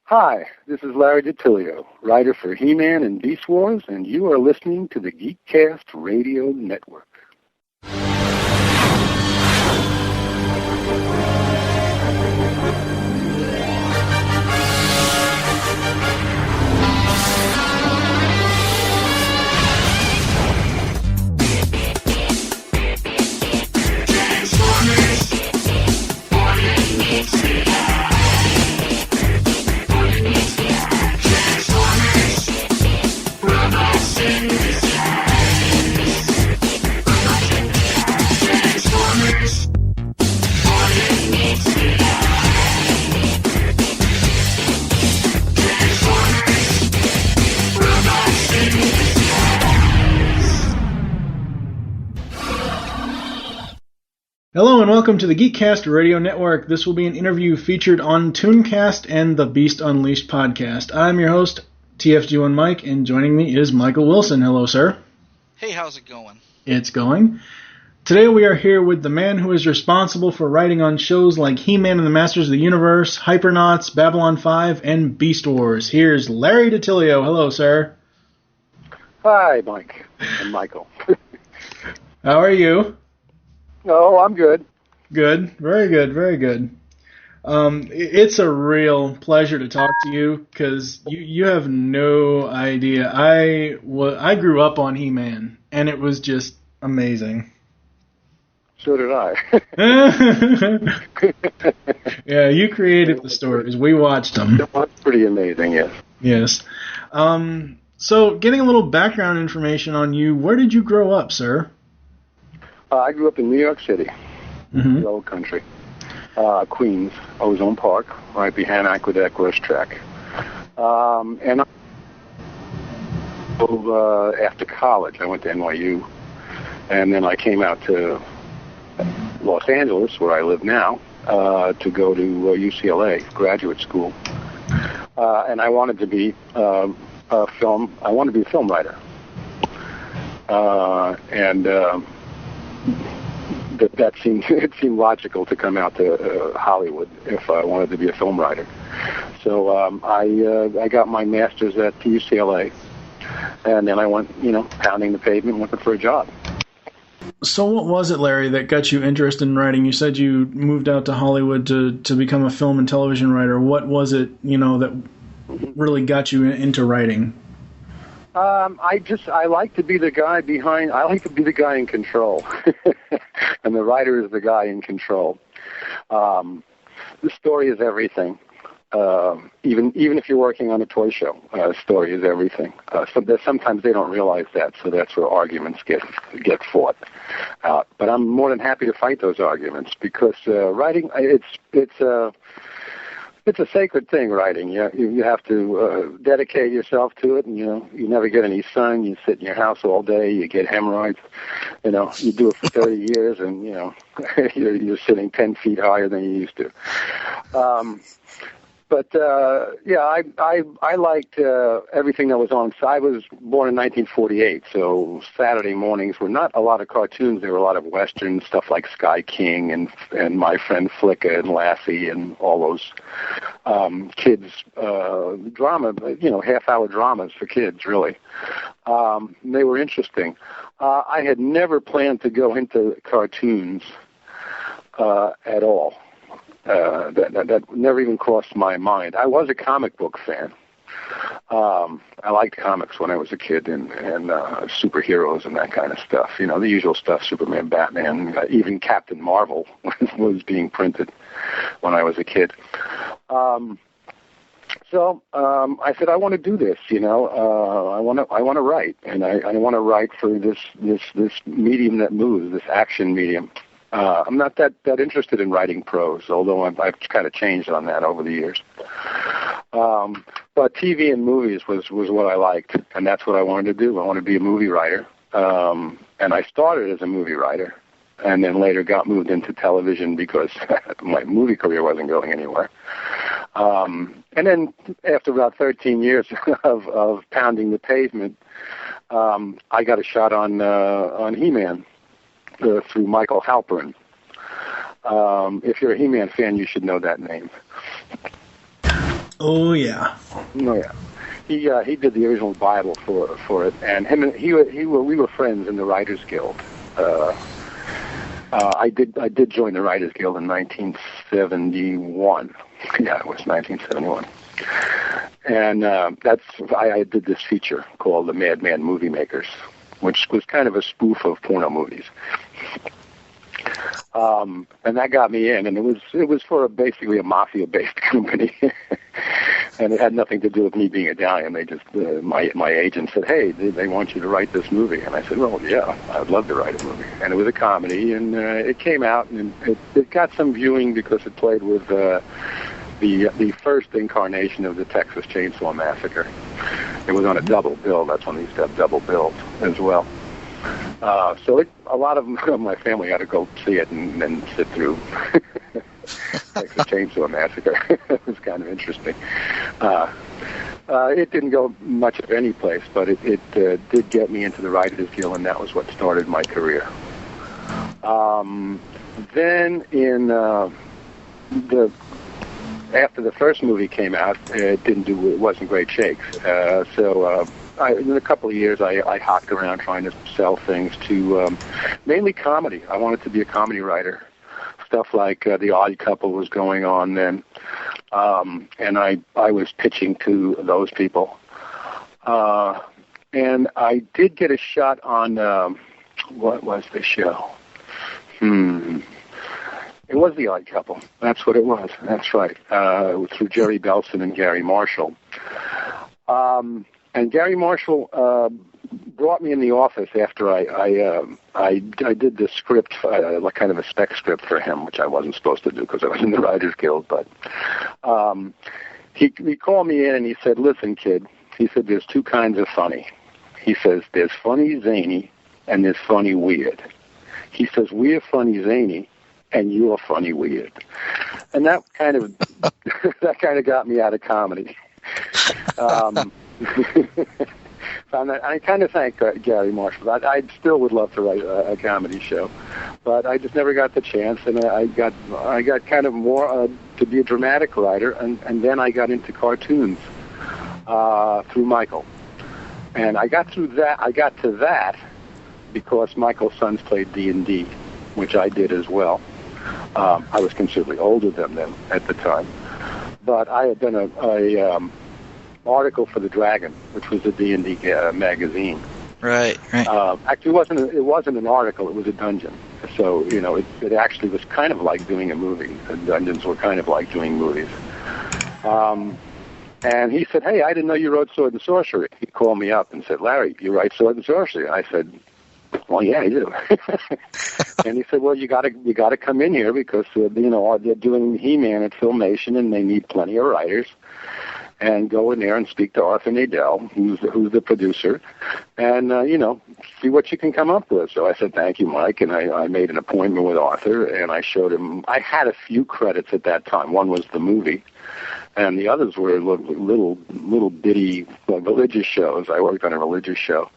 Hi, this is Larry DiTillio, writer for He-Man and Beast Wars, and you are listening to the Geekcast Radio Network. Hello and welcome to the Geekcast Radio Network. This will be an interview featured on Tooncast and the Beast Unleashed podcast. I'm your host, TFG1 Mike, and joining me is Michael Wilson. Hello, sir. Hey, how's it going? It's going. Today we are here with the man who is responsible for writing on shows like He-Man and the Masters of the Universe, Hypernauts, Babylon 5, and Beast Wars. Here's Larry DiTillio. Hello, sir. Hi, Mike and Michael. How are you? Oh, I'm good. Good. Very good. Very good. It's a real pleasure to talk to you because you have no idea. I grew up on He-Man, and it was just amazing. So did I. Yeah, you created the stories. We watched them. It was pretty amazing, yes. Yes. So, getting a little background information on you, where did you grow up, sir? I grew up in New York City, the old country. Queens, Ozone Park, right behind Aqueduct Racetrack. And after college, I went to NYU, and then I came out to Los Angeles, where I live now, to go to UCLA graduate school. And I wanted to be a film writer. That seemed logical to come out to Hollywood if I wanted to be a film writer. So I got my master's at UCLA, and then I went, pounding the pavement looking for a job. So what was it, Larry, that got you interested in writing? You said you moved out to Hollywood to become a film and television writer. What was it, that really got you into writing? I like to be the guy behind. I like to be the guy in control, and the writer is the guy in control. The story is everything. Even if you're working on a toy show, story is everything. Sometimes they don't realize that, so that's where arguments get fought out. But I'm more than happy to fight those arguments because writing it's a sacred thing, writing. You have to dedicate yourself to it, and you never get any sun. You sit in your house all day. You get hemorrhoids. You do it for 30 years, and you're sitting 10 feet higher than you used to. I liked everything that was on. So I was born in 1948, so Saturday mornings were not a lot of cartoons. There were a lot of westerns, stuff like Sky King and My Friend Flicka and Lassie and all those kids drama, half-hour dramas for kids, really. They were interesting. I had never planned to go into cartoons at all. That never even crossed my mind. I was a comic book fan. I liked comics when I was a kid and superheroes and that kind of stuff. The usual stuff, Superman, Batman, even Captain Marvel was being printed when I was a kid. So I said, I want to do this, I want to write, and I want to write for this medium that moves, this action medium. I'm not that interested in writing prose, although I've kind of changed on that over the years. But TV and movies was what I liked, and that's what I wanted to do. I wanted to be a movie writer, and I started as a movie writer, and then later got moved into television because my movie career wasn't going anywhere. And then after about 13 years of pounding the pavement, I got a shot on He-Man. Through Michael Halperin. If you're a He-Man fan, you should know that name. Oh yeah. Oh yeah. He did the original Bible for it, and we were friends in the Writers Guild. I did join the Writers Guild in 1971. Yeah, it was 1971. And I did this feature called The Madman Movie Makers, which was kind of a spoof of porno movies. And that got me in, and it was for basically a mafia-based company, and it had nothing to do with me being Italian. They just my agent said, "Hey, they want you to write this movie," and I said, "Well, yeah, I'd love to write a movie." And it was a comedy, and it came out, and it got some viewing because it played with the first incarnation of the Texas Chainsaw Massacre. It was on a double bill. That's when they used to have double bills as well. So a lot of my family had to go see it and then sit through Texas Chainsaw Massacre. It was kind of interesting. It didn't go much of any place, but it did get me into the Writers Guild, and that was what started my career. Then after the first movie came out, it wasn't great shakes. In a couple of years, I hocked around trying to sell things to mainly comedy. I wanted to be a comedy writer. Stuff like The Odd Couple was going on then, and I was pitching to those people. And I did get a shot on, what was the show? It was The Odd Couple. That's what it was. That's right. Through Jerry Belson and Gary Marshall. And Gary Marshall brought me in the office after I did the script, like kind of a spec script for him, which I wasn't supposed to do because I was in the Writers Guild. But he called me in and he said, "Listen, kid," he said, "there's two kinds of funny." He says, "There's funny zany and there's funny weird." He says, "We're funny zany and you're funny weird." And that kind of got me out of comedy. I kind of thank Gary Marshall. I still would love to write a comedy show, but I just never got the chance. And I got kind of more to be a dramatic writer, and then I got into cartoons through Michael. And I got to that because Michael's sons played D&D, which I did as well. I was considerably older than them at the time, but I had done a article for the Dragon, which was a D&D magazine. Right. Actually, it wasn't an article; it was a dungeon. So it actually was kind of like doing a movie. The dungeons were kind of like doing movies. And he said, "Hey, I didn't know you wrote Sword and Sorcery." He called me up and said, "Larry, you write Sword and Sorcery?" I said, "Well, yeah, I do." And he said, "Well, you got to come in here because they're doing He-Man at Filmation, and they need plenty of writers. And go in there and speak to Arthur Nadell, who's the producer, and see what you can come up with." So I said, "Thank you, Mike," and I made an appointment with Arthur, and I showed him. I had a few credits at that time. One was the movie, and the others were little bitty religious shows. I worked on a religious show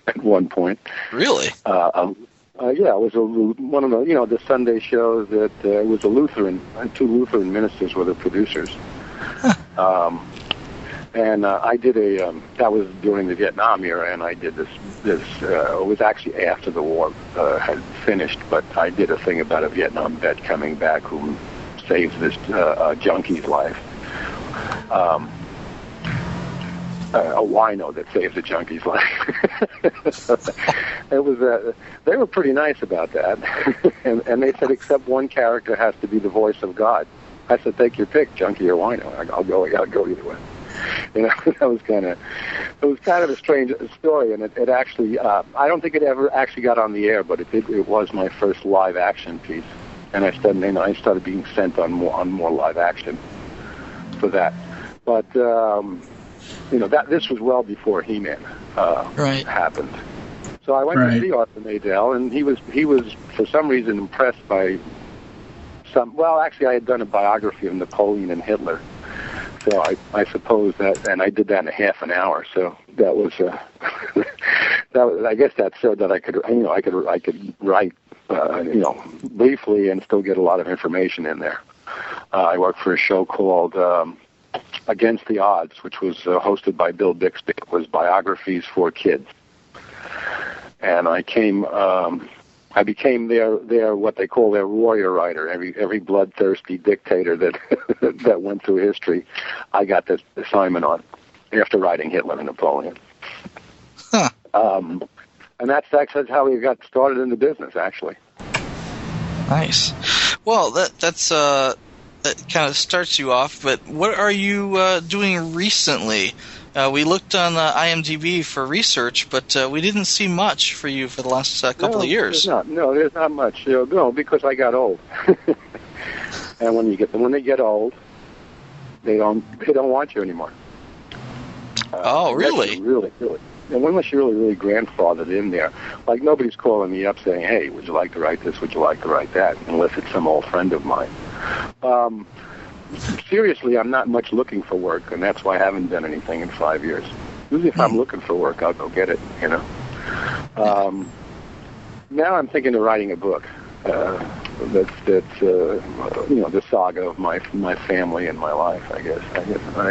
at one point. Really? Yeah, it was one of the Sunday shows that it was a Lutheran, and two Lutheran ministers were the producers. And I did that was during the Vietnam era, and I did this, it was actually after the war had finished, but I did a thing about a Vietnam vet coming back who saves this junkie's life. A wino that saves a junkie's life. It was, they were pretty nice about that. and they said, except one character has to be the voice of God. I said, take your pick, junkie or wino. I'll go either way. That was kind of a strange story, and it actually, I don't think it ever actually got on the air, but it was my first live action piece, and I started being sent on more live action for that. But this was well before He-Man happened. So I went to see Arthur Nadell, and he was for some reason impressed by actually I had done a biography of Napoleon and Hitler. So I suppose that, and I did that in a half an hour. So that was, I guess that showed that I could write, briefly and still get a lot of information in there. I worked for a show called Against the Odds, which was hosted by Bill Bixby. It was biographies for kids, and I became their what they call their warrior writer. Every bloodthirsty dictator that that went through history, I got this assignment on after writing Hitler and Napoleon. Huh. And that's how we got started in the business, actually. Nice. Well, that kind of starts you off, but what are you doing recently? We looked on IMDb for research, but we didn't see much for you for the last couple of years. There's not much. No, because I got old. And when they get old, they don't want you anymore. Oh, really? Really. And unless you're really grandfathered in there, like nobody's calling me up saying, "Hey, would you like to write this? Would you like to write that?" Unless it's some old friend of mine. Seriously, I'm not much looking for work, and that's why I haven't done anything in 5 years. Usually, if I'm looking for work, I'll go get it. Now I'm thinking of writing a book. That's the saga of my family and my life. I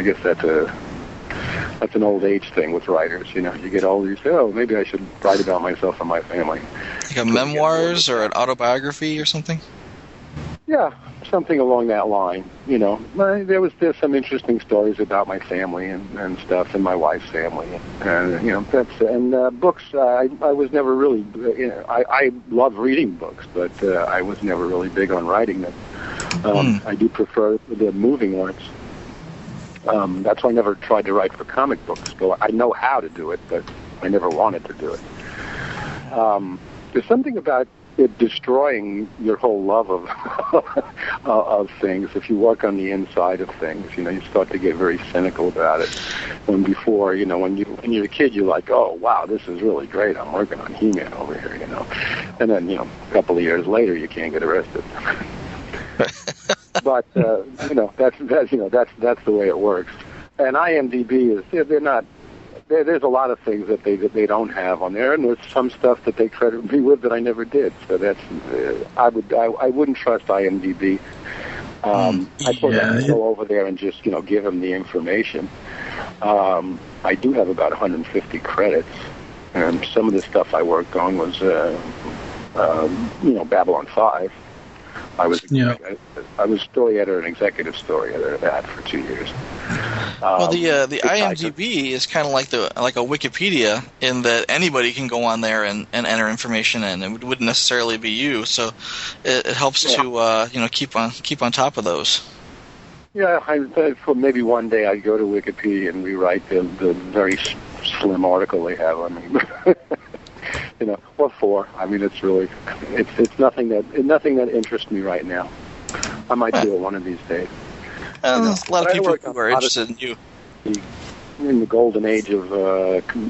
guess that's an old age thing with writers. You get older, you say, "Oh, maybe I should write about myself and my family." Like a memoirs or an autobiography or something? Yeah, something along that line. There's some interesting stories about my family and stuff, and my wife's family, and books. I was never really. I love reading books, but I was never really big on writing them. I do prefer the moving ones. That's why I never tried to write for comic books. So I know how to do it, but I never wanted to do it. There's something about it destroying your whole love of things. If you work on the inside of things, you start to get very cynical about it. When before, when you're a kid, you're like, "Oh, wow, this is really great. I'm working on He-Man over here," And then, a couple of years later, you can't get arrested. But that's the way it works. And IMDb they're not. There's a lot of things that they don't have on there, and there's some stuff that they credit me with that I never did. So that's I wouldn't trust IMDb. I suppose I can go over there and just give them the information. I do have about 150 credits, and some of the stuff I worked on was Babylon 5. I was story editor and executive story editor of that for 2 years. Well, the IMDb is kind of like a Wikipedia in that anybody can go on there and enter information in. It wouldn't necessarily be you, so it helps to keep on top of those. Yeah, for maybe one day I'd go to Wikipedia and rewrite the very slim article they have on me. What for? I mean, it's nothing that interests me right now. I might do it one of these days. A lot of people who are interested in you. In the golden age of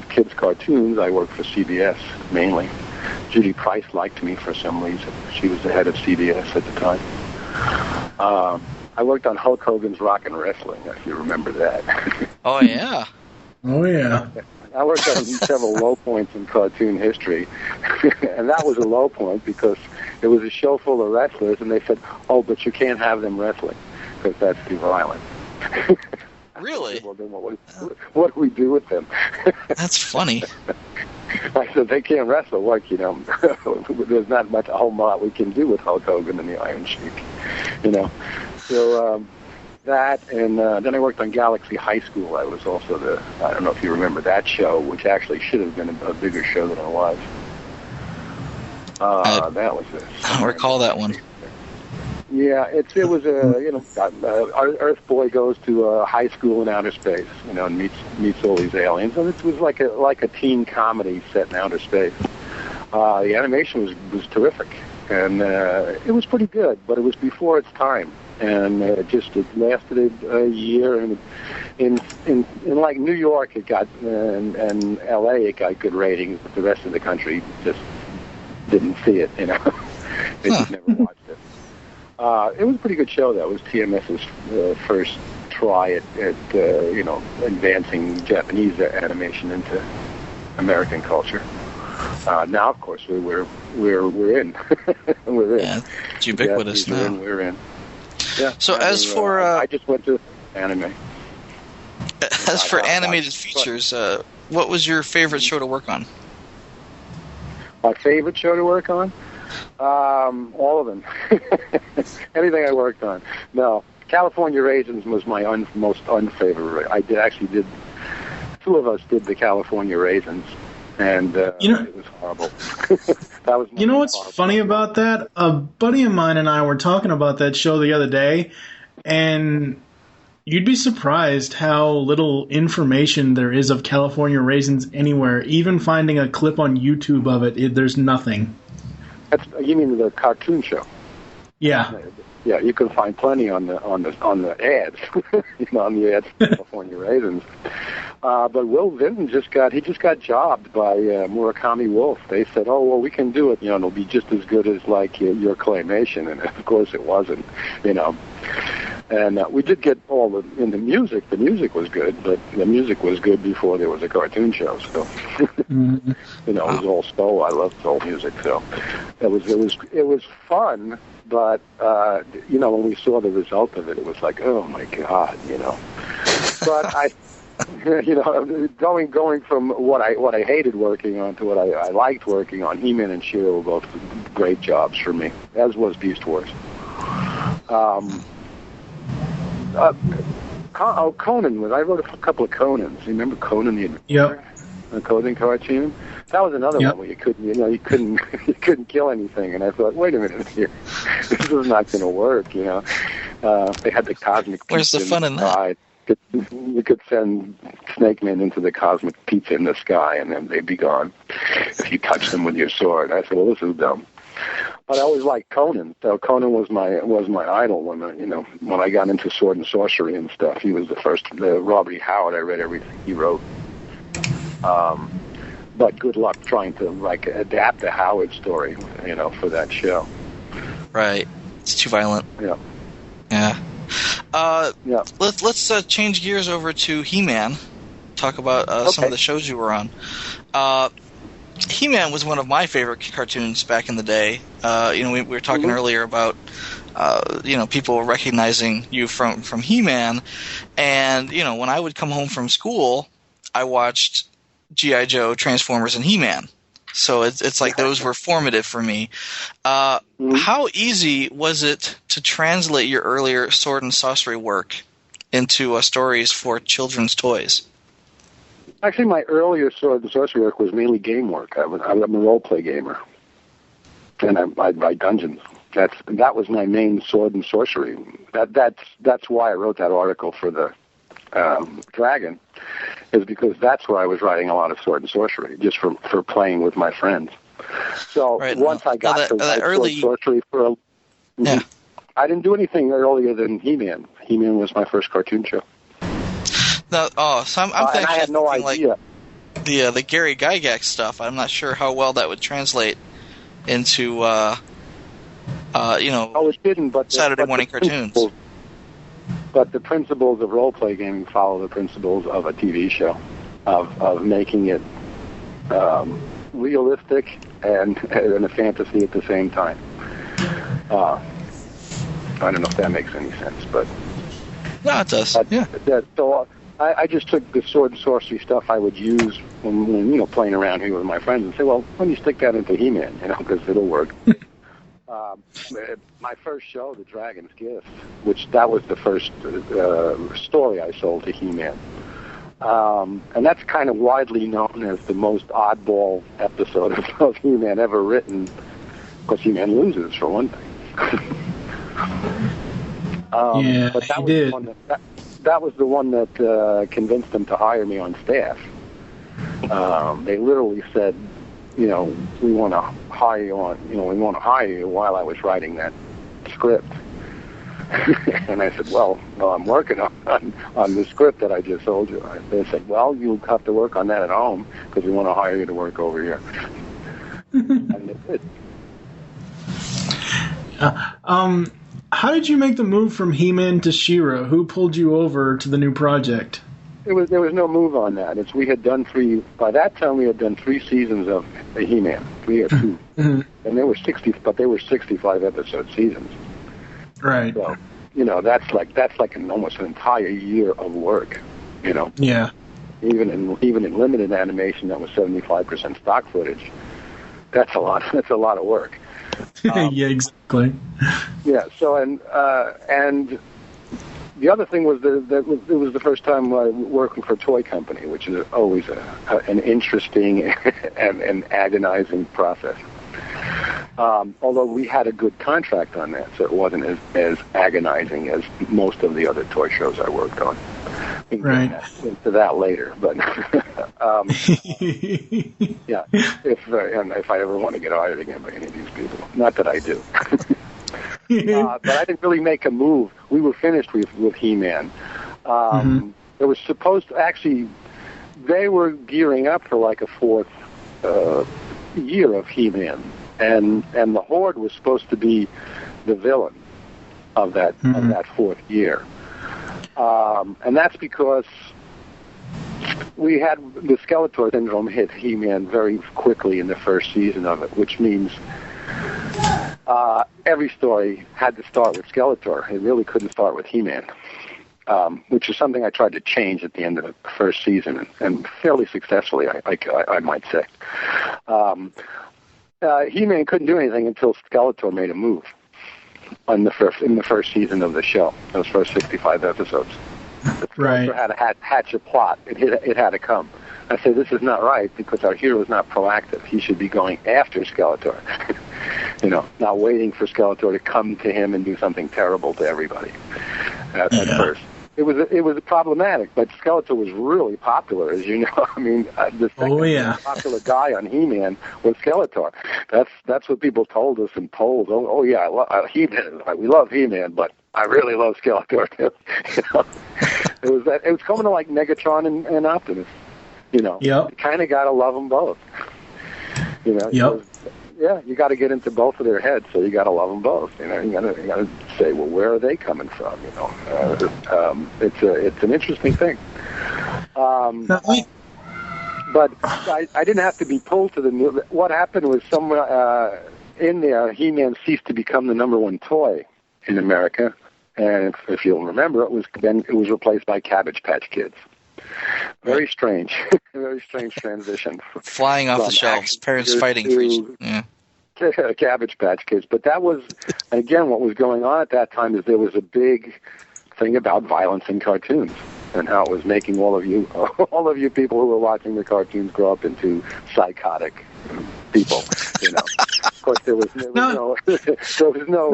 kids' cartoons, I worked for CBS mainly. Judy Price liked me for some reason. She was the head of CBS at the time. I worked on Hulk Hogan's Rock and Wrestling, if you remember that. Oh, yeah. Oh, yeah. I worked on several low points in cartoon history, and that was a low point because it was a show full of wrestlers, and they said, "Oh, but you can't have them wrestling because that's too violent." Really? Well, then what do we do with them? That's funny. I said, they can't wrestle. There's not a whole lot we can do with Hulk Hogan and the Iron Sheik, So that, and then I worked on Galaxy High School. I was also I don't know if you remember that show, which actually should have been a bigger show than it was. That was it. I don't recall that one. Yeah, it was Earth Boy goes to a high school in outer space, and meets all these aliens, and it was like a teen comedy set in outer space. The animation was terrific, and it was pretty good, but it was before its time, and it lasted a year, and in like New York it got and L.A. it got good ratings, but the rest of the country just didn't see it, They just never watched it. It was a pretty good show. That was TMS's first try at advancing Japanese animation into American culture. Now, of course, we're in. We're in. Yeah, it's ubiquitous now. We're in. Yeah. So as for I just went to anime. As for animated features, what was your favorite show to work on? My favorite show to work on? All of them. Anything I worked on. No, California Raisins was my most unfavorite. Actually did. Two of us did the California Raisins, and it was horrible. That was. You know what's funny about that? A buddy of mine and I were talking about that show the other day, and you'd be surprised how little information there is of California Raisins anywhere. Even finding a clip on YouTube of it, there's nothing. You mean the cartoon show? Yeah. Yeah, you can find plenty on the ads, on the ads for California Raisins. But Will Vinton just got jobbed by Murakami Wolf. They said, "Oh, well, we can do it. It'll be just as good as like your claymation," and of course it wasn't. And we did get in the music. The music was good, but the music was good before there was a cartoon show. So, Mm-hmm. it was all soul. I loved soul music, so it was fun. But when we saw the result of it, it was like, oh my God, But I, going from what I hated working on to what I liked working on, He-Man and She-Ra were both great jobs for me, as was Beast Wars. Conan. I wrote a couple of Conans. You remember Conan the Adventurer? Yep. A Conan cartoon. That was another one where you couldn't kill anything. And I thought, wait a minute here, this is not going to work. They had the cosmic. Where's the fun in that? You could send Snake Men into the cosmic pizza in the sky, and then they'd be gone if you touched them with your sword. I said, well, this is dumb. But I always liked Conan. So Conan was my idol when I got into sword and sorcery and stuff. He was the first. Robert E. Howard. I read everything he wrote. But good luck trying to adapt the Howard story, for that show. Right, it's too violent. Yeah. Yeah. Let's change gears over to He-Man. Talk about some of the shows you were on. He-Man was one of my favorite cartoons back in the day. We were talking earlier about people recognizing you from He-Man, and when I would come home from school, I watched G.I. Joe, Transformers, and He-Man. So it's like those were formative for me. How easy was it to translate your earlier sword and sorcery work into stories for children's toys? Actually, my earlier sword and sorcery work was mainly game work. I'm a role-play gamer, and I write dungeons. That was my main sword and sorcery. That's why I wrote that article for the Dragon, is because that's where I was writing a lot of sword and sorcery, just for playing with my friends. So once I got to write early sword and sorcery I didn't do anything earlier than He-Man. He-Man was my first cartoon show. So I'm and I had no idea. Like the Gary Gygax stuff. I'm not sure how well that would translate into it didn't, but Saturday morning cartoons. But the principles of role-play gaming follow the principles of a TV show, of making it realistic and a fantasy at the same time. I don't know if that makes any sense, but no, it does. So I just took the sword and sorcery stuff I would use when playing around here with my friends and say, well, why don't you stick that into He-Man, because it'll work. My first show, The Dragon's Gift, that was the first story I sold to He-Man. And that's kind of widely known as the most oddball episode of He-Man ever written, because He-Man loses, for one thing. But that was the one that was the one that convinced them to hire me on staff. They literally said, we want to hire you while I was writing that script. And I said, well, I'm working on the script that I just told you. They said, well, you'll have to work on that at home because we want to hire you to work over here. And they did. How did you make the move from He-Man to She-Ra? Who pulled you over to the new project? There was no move on that. By that time we had done 3 seasons of He-Man. We had 2. And they were 65 episode seasons. Right. So, that's like almost an entire year of work. You know. Yeah. Even in limited animation, that was 75% stock footage. That's a lot. That's a lot of work. Yeah, exactly. Yeah. So and the other thing was that it was the first time working for a toy company, which is always an interesting and agonizing process. Although we had a good contract on that, so it wasn't as agonizing as most of the other toy shows I worked on. Right. Into that later, but yeah, if I ever want to get hired again by any of these people, not that I do. But I didn't really make a move. We were finished with He-Man. It was supposed to actually, they were gearing up for like a fourth year of He-Man, and the Horde was supposed to be the villain of that fourth year. And that's because we had the Skeletor syndrome hit He-Man very quickly in the first season of it, which means every story had to start with Skeletor. It really couldn't start with He-Man, which is something I tried to change at the end of the first season, and fairly successfully, I might say. He-Man couldn't do anything until Skeletor made a move in the first season of the show, those first 65 episodes. Right. Skeletor had to hatch a plot. It had to come. I said, this is not right because our hero is not proactive. He should be going after Skeletor, not waiting for Skeletor to come to him and do something terrible to everybody at first. It was problematic, but Skeletor was really popular, as you know. I mean, the second most popular guy on He-Man was Skeletor. That's what people told us in polls. Oh yeah, He-Man. We love He-Man, but I really love Skeletor too. It was coming to like Megatron and Optimus. You kind of got to love them both. You got to get into both of their heads, so you got to love them both. You got to say, well, where are they coming from? It's an interesting thing. But I didn't have to be pulled to the new. What happened was somewhere in there, He-Man ceased to become the number one toy in America, and if you'll remember, it was replaced by Cabbage Patch Kids. Very strange, very strange transition. Flying off the shelves, parents fighting for each. Yeah. Cabbage Patch Kids, but that was, again, what was going on at that time is there was a big thing about violence in cartoons and how it was making all of you people who were watching the cartoons grow up into psychotic people. Of course, there was no.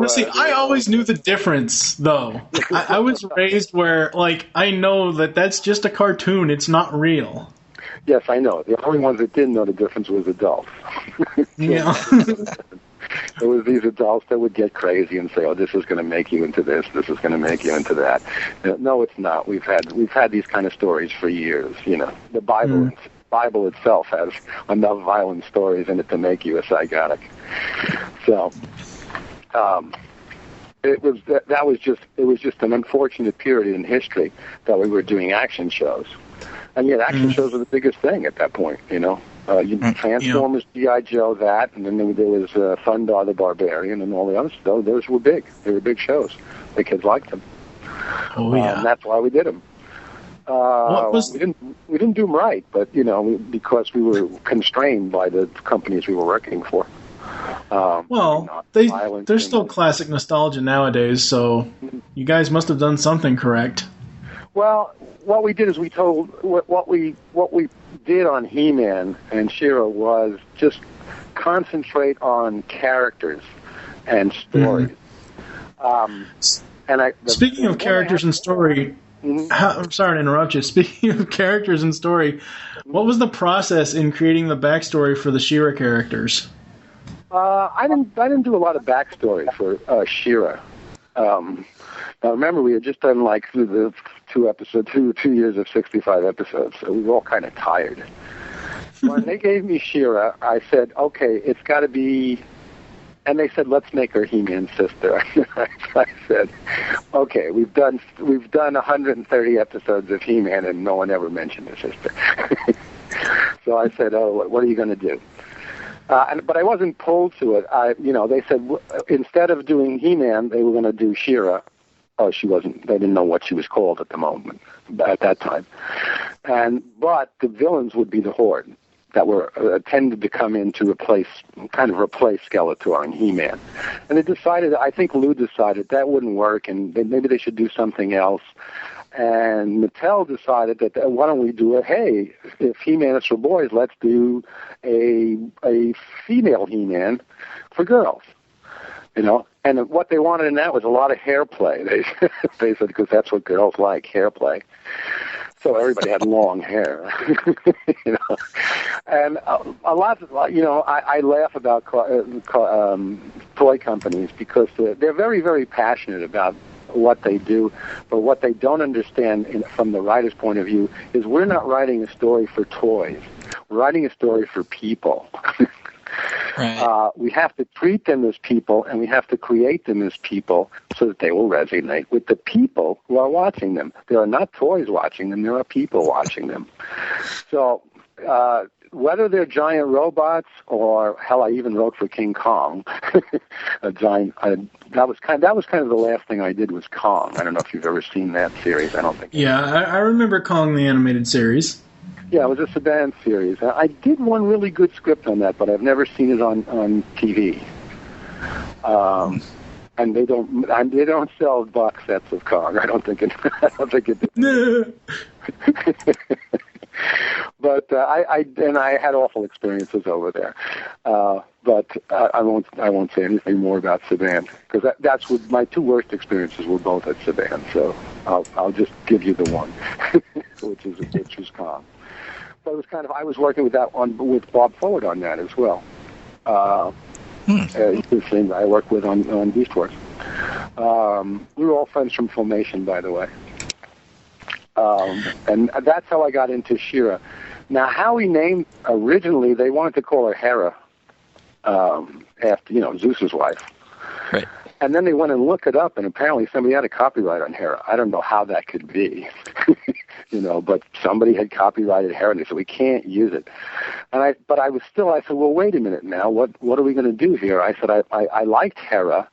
See, I always knew the difference, though. I was raised where, I know that's just a cartoon. It's not real. Yes, I know. The only ones that didn't know the difference was adults. Yeah. There was these adults that would get crazy and say, "Oh, this is going to make you into this. This is going to make you into that." No, it's not. We've had these kind of stories for years. The Bible itself has enough violent stories in it to make you a psychotic. So, it was just an unfortunate period in history that we were doing action shows. And yet action shows were the biggest thing at that point, Transformers, G.I. Joe, that, and then there was Thundar the Barbarian and all the other stuff. Those were big. They were big shows. The kids liked them. Oh, yeah. And that's why we did them. We didn't do them right, but, because we were constrained by the companies we were working for. They're still classic nostalgia nowadays, so you guys must have done something correct. Well, what we did is we told what we did on He-Man and She-Ra was just concentrate on characters and stories. Speaking of characters and story, I'm sorry to interrupt you. Speaking of characters and story, what was the process in creating the backstory for the She-Ra characters? I didn't do a lot of backstory for She-Ra. Now remember, we had just done the 2 years of 65 episodes, so we were all kind of tired. When they gave me She-Ra, I said, okay, it's got to be, and they said, let's make her He-Man's sister. I said, okay, we've done 130 episodes of He-Man, and no one ever mentioned her sister. So I said, oh, what are you going to do? But I wasn't pulled to it. They said instead of doing He-Man, they were going to do She-Ra. she wasn't. They didn't know what she was called at the moment, at that time. But the villains would be the Horde that were tended to come in to replace Skeletor and He-Man. And they decided, I think Lou decided that wouldn't work, and maybe they should do something else. And Mattel decided that, why don't we do it? Hey, if He-Man is for boys, let's do a female He-Man for girls. You know, and what they wanted in that was a lot of hair play. They said, because that's what girls like, hair play. So everybody had long hair, you know. And a lot of, you know, I laugh about toy companies because they're very, very passionate about what they do, but what they don't understand from the writer's point of view is we're not writing a story for toys. We're writing a story for people. Right. We have to treat them as people, and we have to create them as people so that they will resonate with the people who are watching them. There are not toys watching them. There are people watching them. So whether they're giant robots or, hell, I even wrote for King Kong, a giant. That was kind of the last thing I did was Kong. I don't know if you've ever seen that series. I don't think. Yeah, I remember Kong the animated series. Yeah, it was a Saban series. I did one really good script on that, but I've never seen it on TV. And they don't sell box sets of Kong. I don't think it did. But I had awful experiences over there. But I won't say anything more about Saban because that's what my two worst experiences were both at Saban. So I'll just give you the one, which was Kong. But it was kind of, I was working with that one with Bob Forward on that as well. He's the same guy I worked with on Beast Wars. We were all friends from Filmation, by the way. And that's how I got into She-Ra. Now, how he named, originally they wanted to call her Hera, after, you know, Zeus's wife. Right. And then they went and looked it up, and apparently somebody had a copyright on Hera. I don't know how that could be, you know, but somebody had copyrighted Hera, and they said, we can't use it. And I said, well, wait a minute now, what are we going to do here? I said, I liked Hera.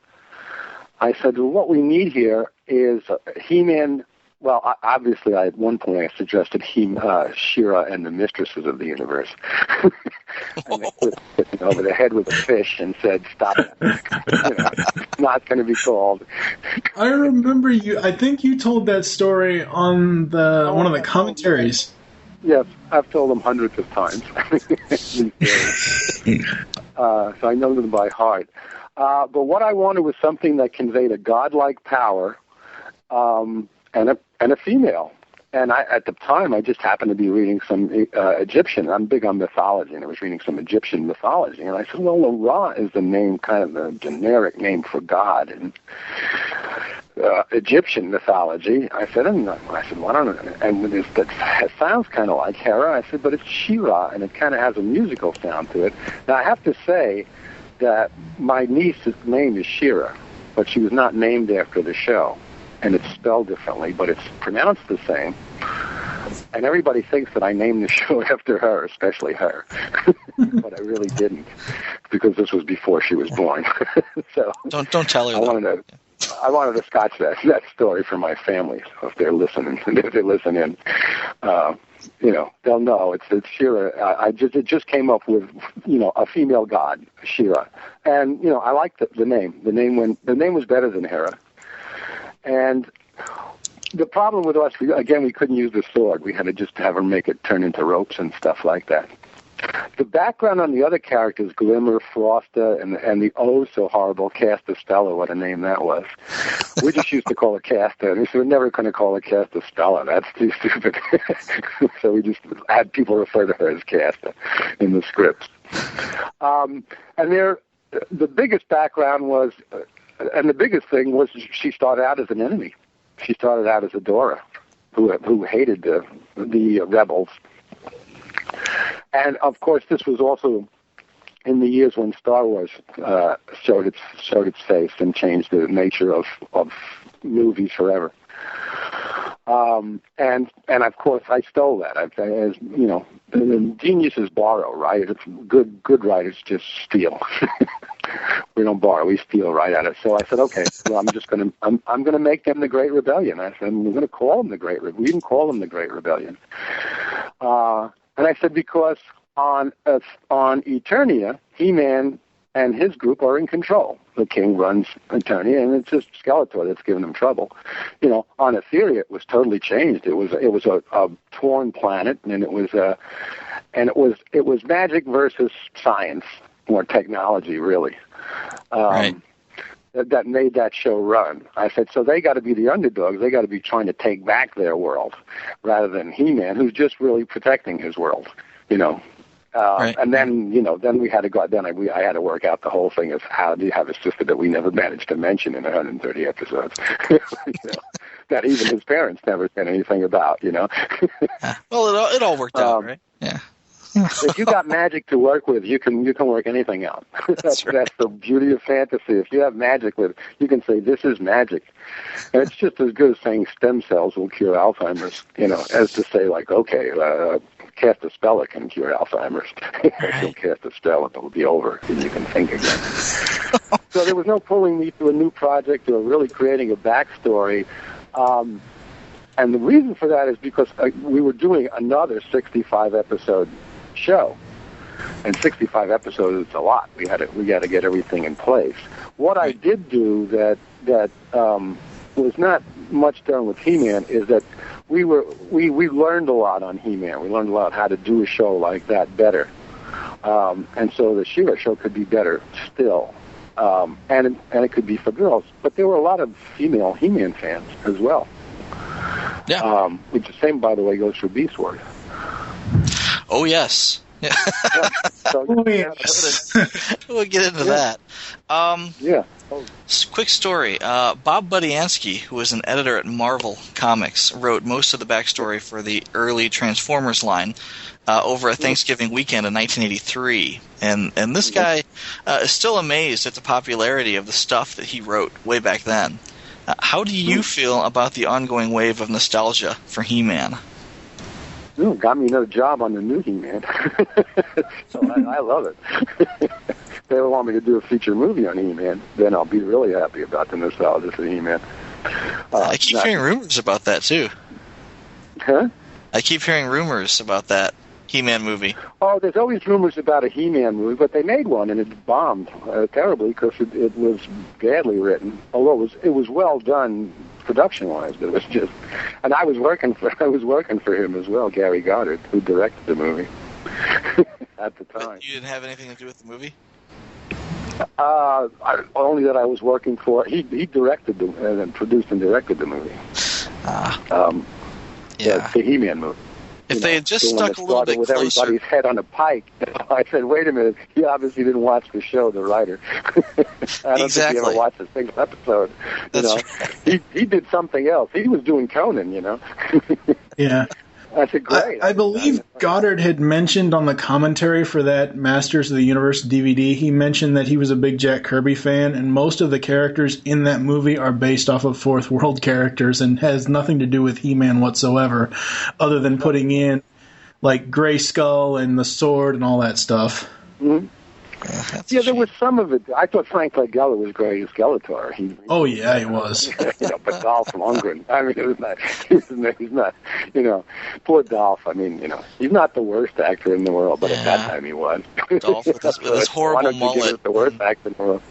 I said, well, what we need here is He-Man. Well, obviously, at one point I suggested She-Ra and the Mistresses of the Universe. And they put it over the head with a fish and said, stop it. You know, it's not going to be called. I remember I think you told that story on one of the commentaries. Yes, I've told them hundreds of times. So I know them by heart. But what I wanted was something that conveyed a godlike power, and a female. And at the time, I just happened to be reading some Egyptian. I'm big on mythology, and I was reading some Egyptian mythology. And I said, well, Ra is the name, kind of the generic name for God in Egyptian mythology. I said, well, I don't know. And it sounds kind of like Hera. I said, but it's She-Ra, and it kind of has a musical sound to it. Now, I have to say that my niece's name is She-Ra, but she was not named after the show. And it's spelled differently, but it's pronounced the same. And everybody thinks that I named the show after her, especially her. But I really didn't, because this was before she was born. So don't tell her. I wanted to scotch that story for my family. So if they're listening, you know, they'll know it's She-Ra. It just came up with, you know, a female god, She-Ra, and you know, I liked the name. The name was better than Hera. And the problem with us, we couldn't use the sword. We had to just have her make it turn into ropes and stuff like that. The background on the other characters, Glimmer, Frosta, and the so horrible Casta Stella, what a name that was. We just used to call her Casta, and we said, we're never going to call her Casta Stella. That's too stupid. So we just had people refer to her as Casta in the scripts. And the biggest background was... And the biggest thing was she started out as an enemy. She started out as a Dora, who hated the rebels. And of course, this was also in the years when Star Wars showed its face and changed the nature of movies forever. And of course, I stole that. As you know, geniuses borrow, right? Good writers just steal. We don't borrow, we steal right at it. So I said, okay, well, I'm gonna make them the Great Rebellion. I said, we're gonna call them the Great Rebellion. We didn't call them the Great Rebellion. And I said, because on Eternia, He-Man and his group are in control. The King runs Eternia, and it's just Skeletor that's giving them trouble. You know, on Etheria, it was totally changed. It was a torn planet, and it was magic versus science, or technology, really. Right. That made that show run. I said, so they got to be the underdogs. They got to be trying to take back their world, rather than He-Man, who's just really protecting his world. You know. Right. And then, then we had to go. Then I had to work out the whole thing of how do you have a sister that we never managed to mention in 130 episodes, that even his parents never said anything about. Well, it all worked out, right? Yeah. If you got magic to work with, you can work anything out. That's the beauty of fantasy. If you have magic with, you can say this is magic, and it's just as good as saying stem cells will cure Alzheimer's. As to say like, okay, cast a spell that can cure Alzheimer's. You'll cast a spell and it'll be over, and you can think again. So there was no pulling me to a new project or really creating a backstory. And the reason for that is because we were doing another 65-episode show, and 65 episodes is a lot. We had to get everything in place. What I did do that was not much done with He-Man is that we learned a lot on He-Man. We learned a lot how to do a show like that better, and so the She-Ra show could be better still, and it could be for girls. But there were a lot of female He-Man fans as well. Yeah. Which the same, by the way, goes for Beast Wars. Oh yes. Yeah. So, Oh, yes. We'll get into that. Yeah. Quick story. Bob Budiansky, who was an editor at Marvel Comics, wrote most of the backstory for the early Transformers line over a Thanksgiving weekend in 1983. And this guy is still amazed at the popularity of the stuff that he wrote way back then. How do you feel about the ongoing wave of nostalgia for He-Man? Got me another job on the new He-Man. So I love it. If they want me to do a feature movie on He-Man, then I'll be really happy about the nostalgia for He-Man. I keep hearing rumors about that, too. Huh? I keep hearing rumors about that He-Man movie. Oh, there's always rumors about a He-Man movie, but they made one, and it bombed terribly because it was badly written. Although it was well done production-wise, but it was just. And I was working for him as well, Gary Goddard, who directed the movie at the time. But you didn't have anything to do with the movie? Only that I was working for. He directed and produced and directed the movie. Yeah. The He-Man movie. If they had just stuck a little bit with closer. Everybody's head on a pike, I said, wait a minute, he obviously didn't watch the show, the writer. I don't think he ever watched a single episode. Right. He did something else. He was doing Conan, Yeah. I said, great. I believe Goddard had mentioned on the commentary for that Masters of the Universe DVD, he mentioned that he was a big Jack Kirby fan, and most of the characters in that movie are based off of Fourth World characters and has nothing to do with He-Man whatsoever, other than putting in, like, Gray Skull and the sword and all that stuff. Mm-hmm. Yeah, there was some of it. I thought Frank Langella was great as Skeletor. He was. But Dolph Lundgren, I mean, he's not, poor Dolph. I mean, he's not the worst actor in the world, but at that time he was. Dolph with his horrible mullet. Give us the worst actor in the world.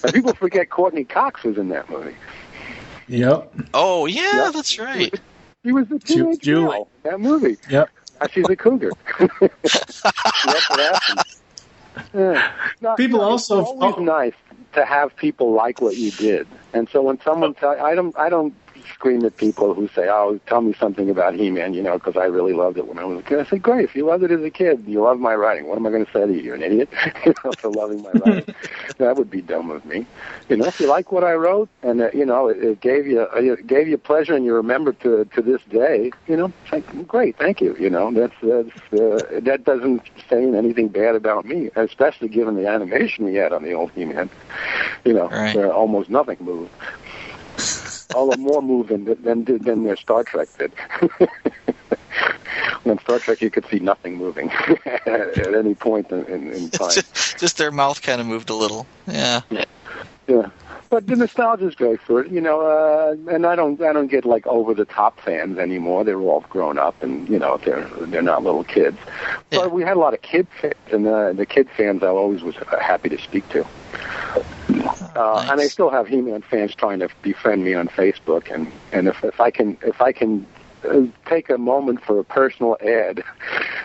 And people forget Courtney Cox was in that movie. Yep. Oh, yeah, that's right. He was the teenage girl in that movie. Yep. She's a cougar. That's what happened. People also it's always nice to have people like what you did, and so when someone I don't scream at people who say, "Oh, tell me something about He-Man," because I really loved it when I was a kid. I say, "Great, if you loved it as a kid, you love my writing. What am I going to say to you? You're an idiot for loving my writing." That would be dumb of me. If you like what I wrote, and it gave you pleasure, and you remember to this day, it's like, great, thank you. That doesn't say anything bad about me, especially given the animation we had on the old He-Man. Right. Where almost nothing moved. Although more moving than their Star Trek did. In Star Trek, you could see nothing moving at any point in time. Just their mouth kind of moved a little. Yeah. Yeah. But the nostalgia is great for it, and I don't get like over the top fans anymore. They're all grown up, and they're not little kids. Yeah. But we had a lot of kid fans, and the kid fans I always was happy to speak to. Nice. And I still have He-Man fans trying to befriend me on Facebook, and if I can take a moment for a personal ad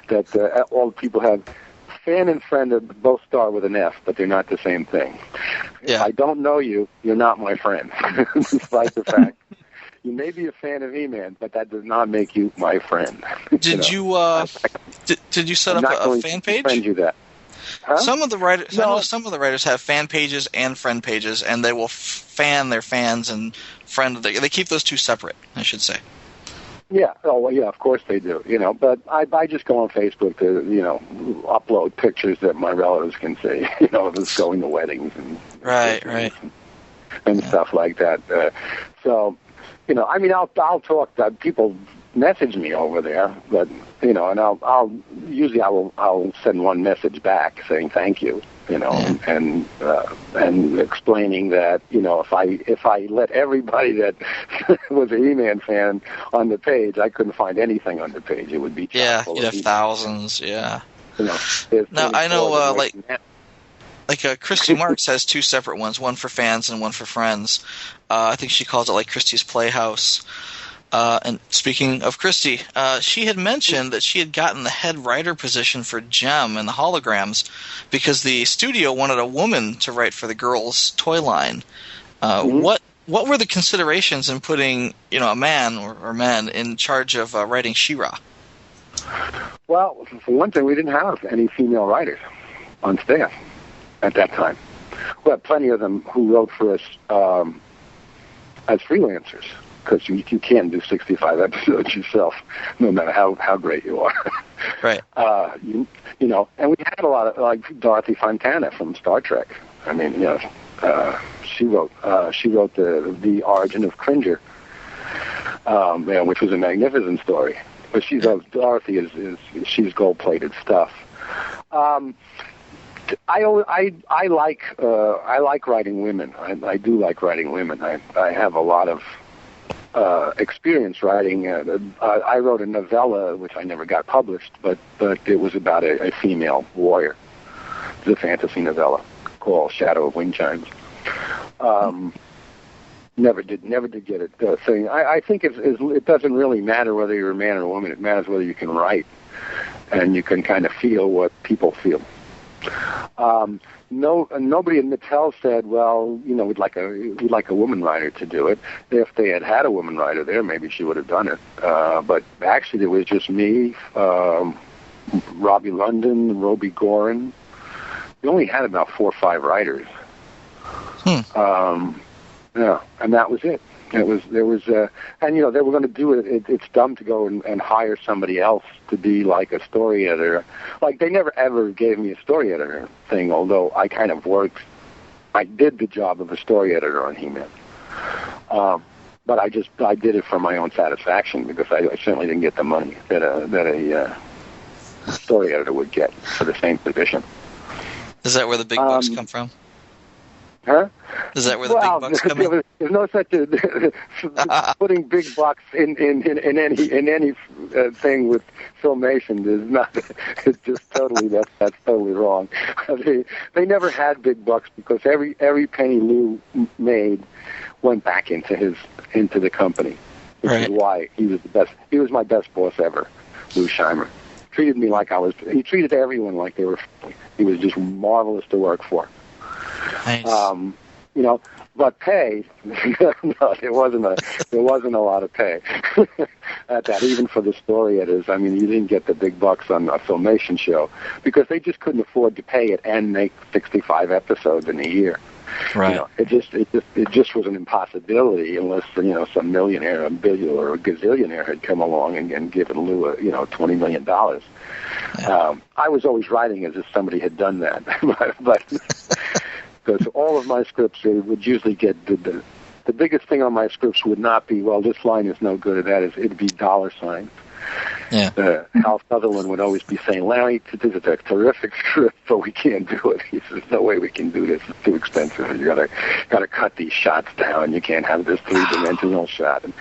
that all the people have. Fan and friend both start with an F, but they're not the same thing. Yeah. If I don't know you, you're not my friend, despite the fact you may be a fan of He-Man, but that does not make you my friend. Did you set up a fan page? Send you that. Huh? Some of the writers, No. I know some of the writers have fan pages and friend pages, and they will fan their fans and friend. They keep those two separate, I should say. Yeah, of course they do, but I just go on Facebook to, upload pictures that my relatives can see, of us going to weddings and Right. and stuff like that. So, I'll talk to people message me over there, but, and I'll usually I'll send one message back saying thank you, and explaining that, if I let everybody that was a He-Man fan on the page, I couldn't find anything on the page. It would be You'd have thousands. Yeah. Now I know, Christy Marks has two separate ones, one for fans and one for friends. I think she calls it like Christy's Playhouse. And speaking of Christy, she had mentioned that she had gotten the head writer position for Gem and the holograms because the studio wanted a woman to write for the girls' toy line. What were the considerations in putting a man or men in charge of writing She-Ra? Well, for one thing, we didn't have any female writers on staff at that time. We had plenty of them who wrote for us as freelancers. Because you can't do 65 episodes yourself, no matter how great you are. Right. And we had a lot of, like Dorothy Fontana from Star Trek. I mean, she wrote the Origin of Cringer, which was a magnificent story. But Dorothy she's gold-plated stuff. I like writing women. I do like writing women. I have a lot of experience writing. I wrote a novella which I never got published, but it was about a female warrior. It's a fantasy novella called Shadow of Wind Chimes. Never did get it thing. I think it doesn't really matter whether you're a man or a woman. It matters whether you can write and you can kind of feel what people feel. Nobody at Mattel said, well, we'd like a woman writer to do it. If they had a woman writer there, maybe she would have done it. But actually, it was just me, Robbie London, Roby Gorin. We only had about 4 or 5 writers. And that was it. They were going to do it. It's dumb to go and hire somebody else to be like a story editor. Like, they never ever gave me a story editor thing, although I kind of I did the job of a story editor on He-Man. But I did it for my own satisfaction because I certainly didn't get the money that a story editor would get for the same position. Is that where the big bucks come from? Huh? Is that where the big bucks come in? There's no such putting big bucks in any thing with filmation is not. It's just totally that's totally wrong. They never had big bucks because every penny Lou made went back into the company, which is why he was the best. He was my best boss ever, Lou Scheimer. Treated me like he treated everyone like they were. He was just marvelous to work for. Nice. But pay, no, there wasn't a lot of pay at that, even for the story editors. I mean, you didn't get the big bucks on a Filmation show because they just couldn't afford to pay it and make 65 episodes in a year. Right. It just was an impossibility unless some millionaire, a billionaire, or a gazillionaire had come along and given Lou $20 million. Yeah. I was always writing as if somebody had done that, but because all of my scripts would usually get the biggest thing on my scripts would not be, well, this line is no good, or that is, it'd be $signs. Yeah. Hal Sutherland would always be saying, Larry, this is a terrific script, but we can't do it. He says, there's no way we can do this. It's too expensive. You gotta cut these shots down. You can't have this three-dimensional shot. And,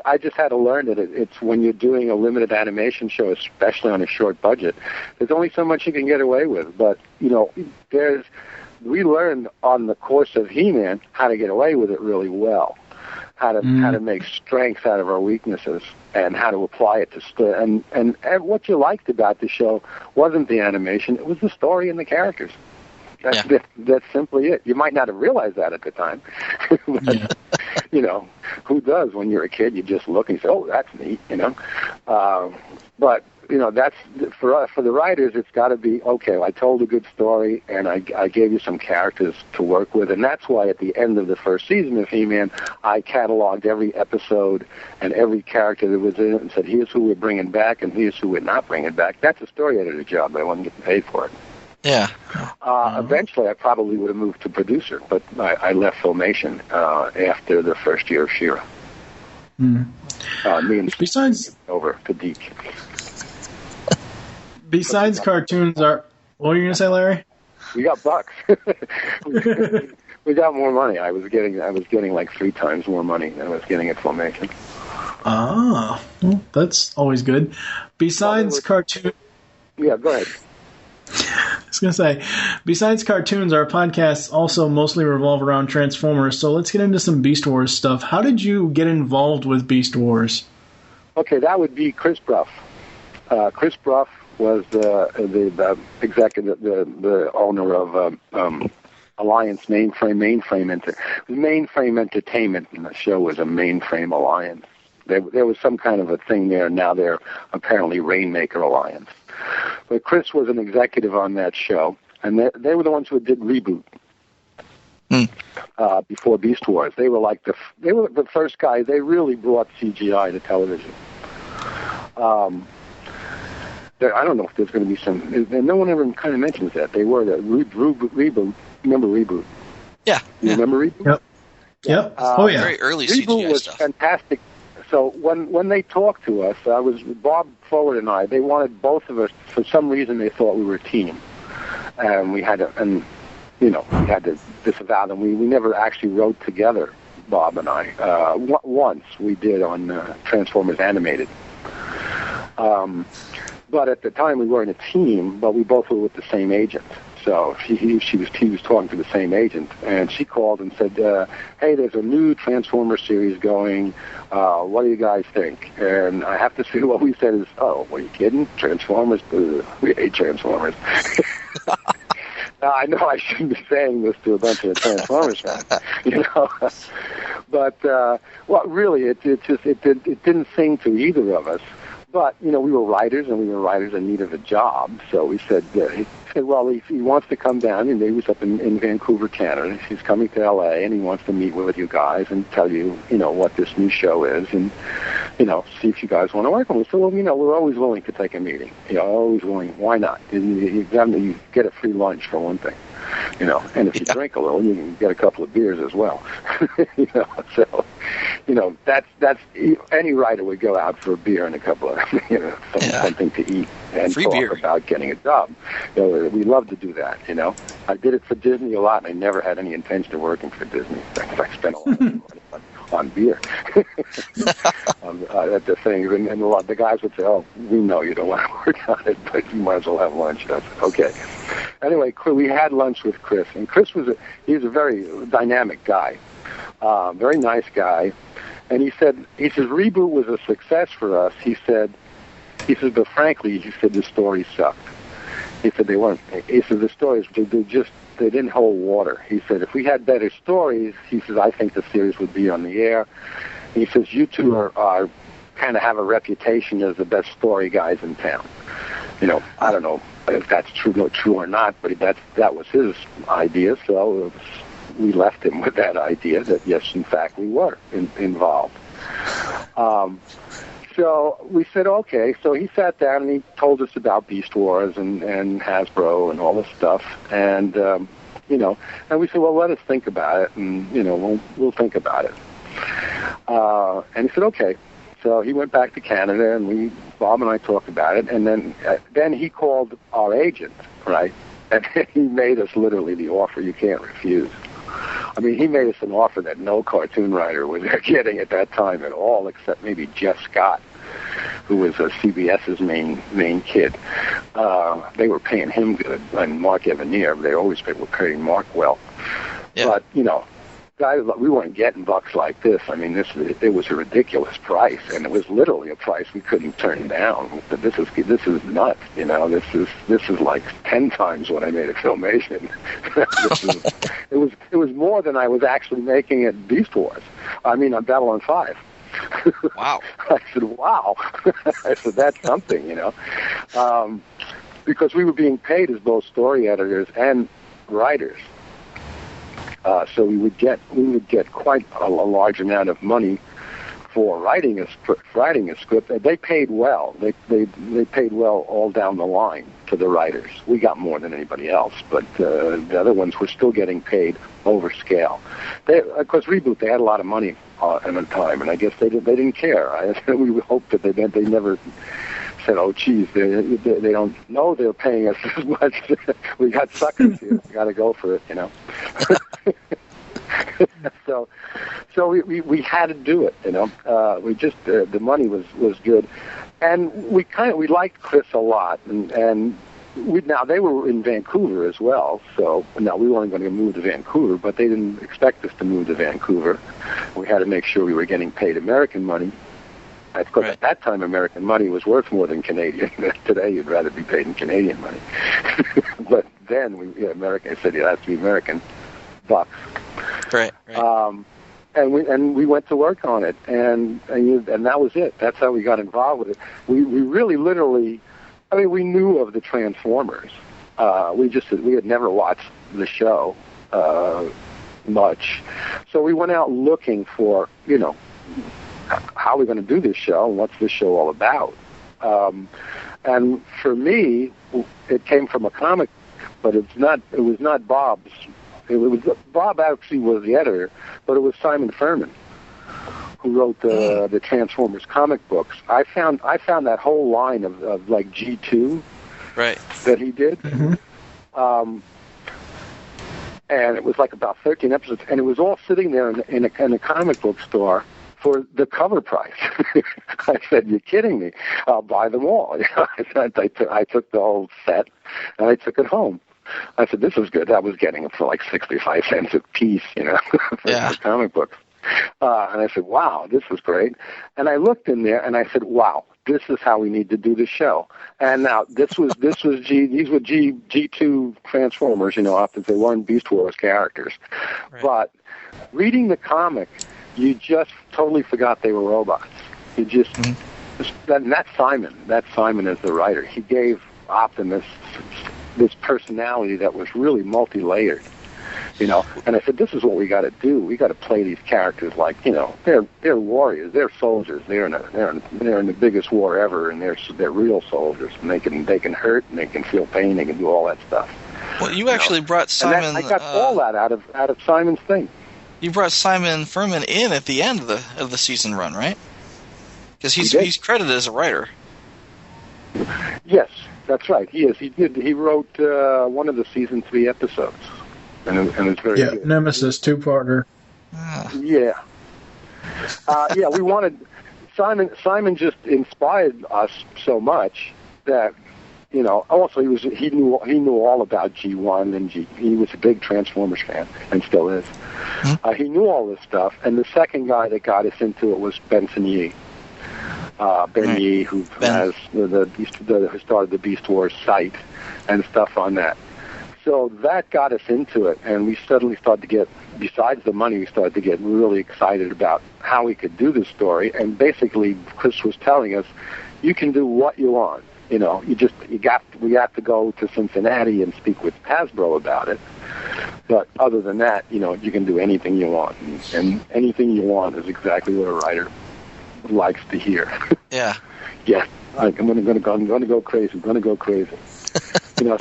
I just had to learn that it's when you're doing a limited animation show, especially on a short budget, there's only so much you can get away with. But, we learned on the course of He-Man how to get away with it really well. How to make strengths out of our weaknesses and how to apply it to and what you liked about the show wasn't the animation, it was the story and the characters. That's simply it. You might not have realized that at the time. But, who does when you're a kid? You just look and say, oh, that's neat, but that's for the writers. It's got to be okay. I told a good story, and I gave you some characters to work with, and that's why at the end of the first season of He-Man, I cataloged every episode and every character that was in it, and said, "Here's who we're bringing back, and here's who we're not bringing back." That's a story editor job, but I wasn't getting paid for it. Yeah. Eventually, I probably would have moved to producer, but I left Filmation after the first year of She-Ra. Me and Besides over to Deke. Besides cartoons, what were you gonna say, Larry? We got bucks. we got more money. I was getting like 3 times more money than I was getting at Filmation. Ah, well, that's always good. Besides cartoon. Yeah, go ahead. I was going to say, besides cartoons, our podcasts also mostly revolve around Transformers, so let's get into some Beast Wars stuff. How did you get involved with Beast Wars? Okay, that would be Chris Bruff. Chris Bruff was the executive, the owner of Alliance Mainframe Entertainment, and the show was a Mainframe Alliance. There was some kind of a thing there. Now they're apparently Rainmaker Alliance. But Chris was an executive on that show, and they were the ones who did Reboot before Beast Wars. They were like they were the first guys. They really brought CGI to television. I don't know if there's going to be some. And no one ever kind of mentions that they were the Reboot. Remember Reboot? Yeah. You remember Reboot? Yep. Oh yeah. Very early Reboot CGI was stuff. Fantastic. So when they talked to us, I was Bob Forward and I. They wanted both of us. For some reason, they thought we were a team, and we had to disavow them. We never actually wrote together, Bob and I. Once we did on Transformers Animated. But at the time, we weren't a team, but we both were with the same agent. So he was talking to the same agent, and she called and said, "Hey, there's a new Transformer series going. What do you guys think?" And I have to say, what we said is, "Oh, what are you kidding? Transformers? We hate Transformers." Now, I know I shouldn't be saying this to a bunch of Transformers fans, but well, really, it didn't sing to either of us. But, we were writers, and we were writers in need of a job. So we said, he said, well, he wants to come down, and he was up in Vancouver, Canada. He's coming to L.A., and he wants to meet with you guys and tell you, what this new show is and, see if you guys want to work on it. So, well, we're always willing to take a meeting. Always willing. Why not? You get a free lunch, for one thing. And if you drink a little, you can get a couple of beers as well. So, that's any writer would go out for a beer and a couple of, something to eat and free talk beer about getting a job. We love to do that. I did it for Disney a lot, and I never had any intention of working for Disney. In fact, I spent a lot of money on beer. At the thing, and a lot the guys would say, "Oh, we know you don't want to work on it, but you might as well have lunch." I said, "Okay." Anyway, we had lunch with Chris, and Chris was a very dynamic guy, very nice guy, and he says Reboot was a success for us. He said, but frankly, the stories sucked. He said they weren't. He said the stories they didn't hold water. He said if we had better stories, he says I think the series would be on the air. He says you two are kind of have a reputation as the best story guys in town. I don't know if that's true or not, but that was his idea. So we left him with that idea that yes, in fact, we were involved. So we said, okay. So he sat down and he told us about Beast Wars and Hasbro and all this stuff. And, and we said, well, let us think about it. And, we'll think about it. And he said, okay. So he went back to Canada, and Bob and I talked about it, and then he called our agent, right? And he made us literally the offer you can't refuse. I mean, he made us an offer that no cartoon writer was getting at that time at all, except maybe Jeff Scott, who was CBS's main kid. They were paying him good, and Mark Evanier. They always were paying Mark well. Yeah. But guys, we weren't getting bucks like this. I mean, it was a ridiculous price, and it was literally a price we couldn't turn down. This is nuts. This is like 10 times what I made at Filmation. It was more than I was actually making at Beast Wars. I mean, on Babylon 5. Wow. I said, wow. I said, that's something, because we were being paid as both story editors and writers. So we would get quite a large amount of money for writing a script. They paid well. They paid well all down the line to the writers. We got more than anybody else, but the other ones were still getting paid over scale. Of course, Reboot, they had a lot of money at the time, and I guess they didn't care. We hoped that they never said, "Oh, geez, they don't know they're paying us as much. We got suckers here. We got to go for it, So we had to do it, We just the money was good, and we liked Chris a lot, and now they were in Vancouver as well. So now we weren't going to move to Vancouver, but they didn't expect us to move to Vancouver. We had to make sure we were getting paid American money. Of course, at that time, American money was worth more than Canadian. Today, you'd rather be paid in Canadian money. But then, American said, it has to be American bucks. Right. And we went to work on it, and that was it. That's how we got involved with it. We really, literally, we knew of the Transformers. We had never watched the show much, so we went out looking for, how are we going to do this show, and what's this show all about? And for me, it came from a comic, but it was not Bob's. Bob actually was the editor, but it was Simon Furman who wrote the Transformers comic books. I found that whole line of like G2 that he did. Mm-hmm. And it was like about 13 episodes, and it was all sitting there in a comic book store for the cover price. I said, "You're kidding me? I'll buy them all." I took the whole set, and I took it home. I said, "This is good." I was getting it for like 65 cents a piece, for comic books. And I said, "Wow, this is great." And I looked in there, and I said, "Wow, this is how we need to do the show." And now these were G2 Transformers, often they weren't Beast Wars characters. Right. But reading the comic, you just totally forgot they were robots. You just, and that's Simon as the writer. He gave Optimus this personality that was really multi-layered, And I said, this is what we got to do. We got to play these characters like, they're warriors, they're soldiers, they're in the biggest war ever, and they're real soldiers, and they can hurt, and they can feel pain, they can do all that stuff. Well, you actually brought Simon. I got all that out of Simon's thing. You brought Simon Furman in at the end of the season run, right? Because he's credited as a writer. Yes, that's right. He is. He did. He wrote one of the season 3 episodes, and it's very good. Nemesis 2-parter. Yeah. We wanted Simon. Simon just inspired us so much that Also, he knew all about G1 and he was a big Transformers fan and still is. He knew all this stuff, and the second guy that got us into it was Benson Yee. Yee, who has who started the Beast Wars site and stuff on that. So that got us into it, and we suddenly started to get, besides the money, we started to get really excited about how we could do this story. And basically, Chris was telling us, you can do what you want. We have to go to Cincinnati and speak with Hasbro about it. But other than that, you can do anything you want, and anything you want is exactly what a writer likes to hear. Yeah. Yeah. I'm going to go crazy. I'm going to go crazy.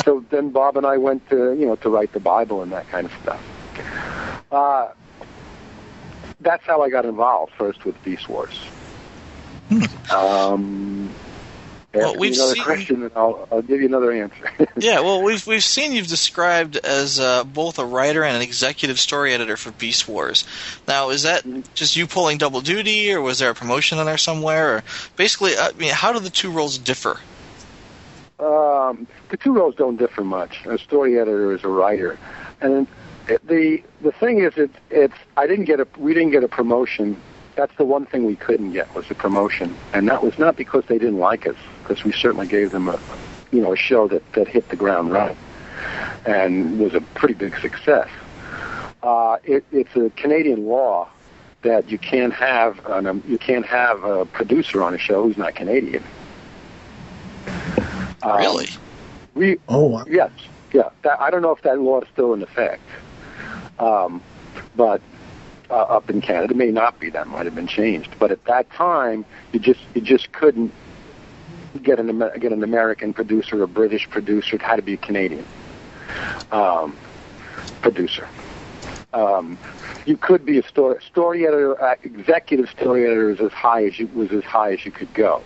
So then Bob and I went to write the Bible and that kind of stuff. That's how I got involved first with Beast Wars. Well, Ask we've me another seen- question, and I'll give you another answer. Yeah, well, we've seen you've described as both a writer and an executive story editor for Beast Wars. Now, is that just you pulling double duty, or was there a promotion in there somewhere? Or basically, I mean, how do the two roles differ? The two roles don't differ much. A story editor is a writer, and the thing is, we didn't get a promotion. That's the one thing we couldn't get, was a promotion, and that was not because they didn't like us, because we certainly gave them a show that hit the ground running and was a pretty big success. It's a Canadian law that you can't have a producer on a show who's not Canadian. Really? Yes, yeah. I don't know if that law is still in effect, but up in Canada, it may not be. That might have been changed. But at that time, you just couldn't get an American producer, a British producer. It had to be a Canadian producer. You could be a story editor, executive story editor was as high as you could go.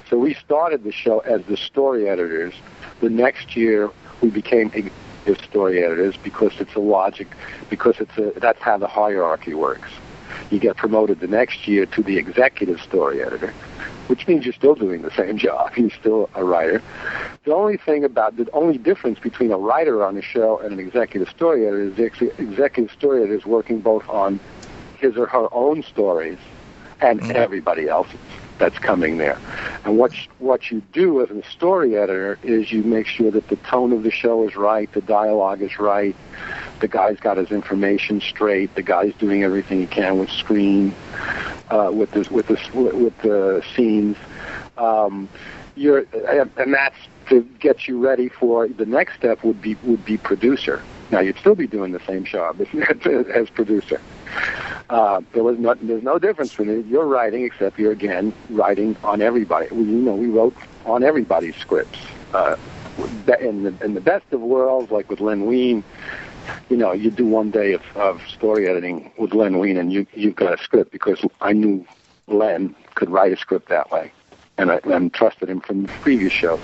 So we started the show as the story editors. The next year we became executive story editors because that's how the hierarchy works. You get promoted the next year to the executive story editor, which means you're still doing the same job. You're still a writer. The only difference between a writer on a show and an executive story editor is the executive story editor is working both on his or her own stories and everybody else's that's coming there. And what you do as a story editor is you make sure that the tone of the show is right, the dialogue is right, the guy's got his information straight, the guy's doing everything he can with screen, with the scenes. And that's to get you ready for the next step would be producer. Now you'd still be doing the same job as producer. There's no difference when you're writing, except you're again writing on everybody. We wrote on everybody's scripts. In the best of worlds, like with Len Wein, you do one day of story editing with Len Wein, and you've got a script because I knew Len could write a script that way, and I trusted him from the previous shows.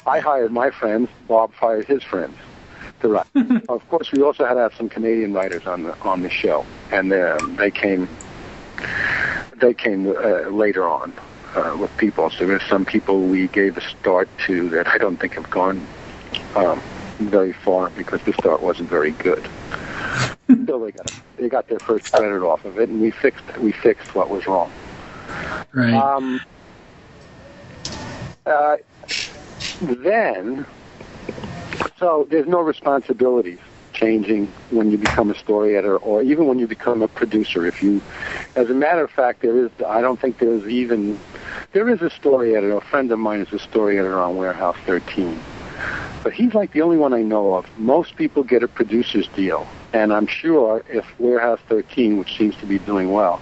I hired my friends. Bob hired his friends to write. Of course, we also had to have some Canadian writers on the show, and they came later on with people. So there's some people we gave a start to that I don't think have gone very far because the start wasn't very good. Still, they got their first credit off of it, and we fixed what was wrong. Right. So there's no responsibilities changing when you become a story editor, or even when you become a producer. As a matter of fact, there is a story editor. A friend of mine is a story editor on Warehouse 13, but he's like the only one I know of. Most people get a producer's deal, and I'm sure if Warehouse 13, which seems to be doing well,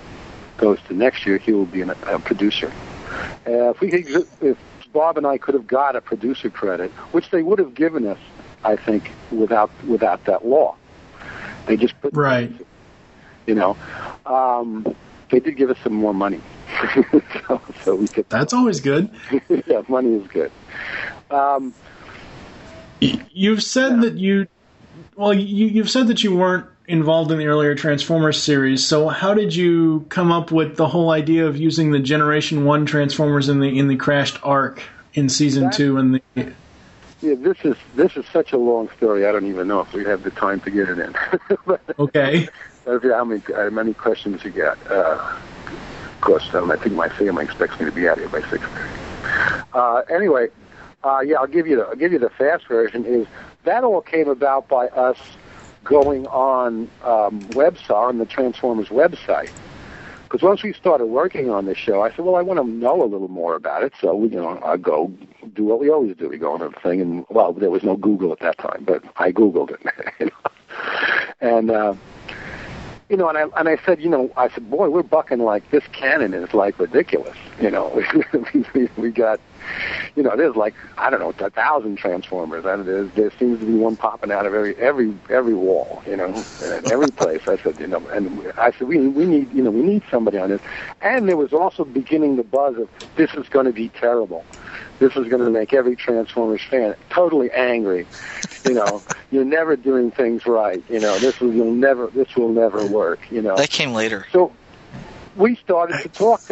goes to next year, he will be a producer. If Bob and I could have got a producer credit, which they would have given us, I think, without that law. They just put right. They did give us some more money, so we could. That's always good. Yeah, money is good. You've said that you've said that you weren't involved in the earlier Transformers series. So how did you come up with the whole idea of using the Generation 1 Transformers in the crashed Ark in Season 2 and the? Yeah, this is such a long story. I don't even know if we have the time to get it in. Okay. How many questions you got? Of course, I think my family expects me to be out here by 6:30. Anyway, I'll give you the fast version. Is that all came about by us going on on the Transformers website? Because once we started working on this show, I said, well, I want to know a little more about it. So, I go do what we always do. We go on a thing, and, well, there was no Google at that time, but I Googled it. And and I said, boy, we're bucking like this canon is like ridiculous. We got, there's like, I don't know, 1,000 Transformers, and there seems to be one popping out of every wall, and every place. I said, and I said we need somebody on this, and there was also beginning the buzz of this is going to be terrible. This is going to make every Transformers fan totally angry. You're never doing things right. This will never work. That came later. So we started to talk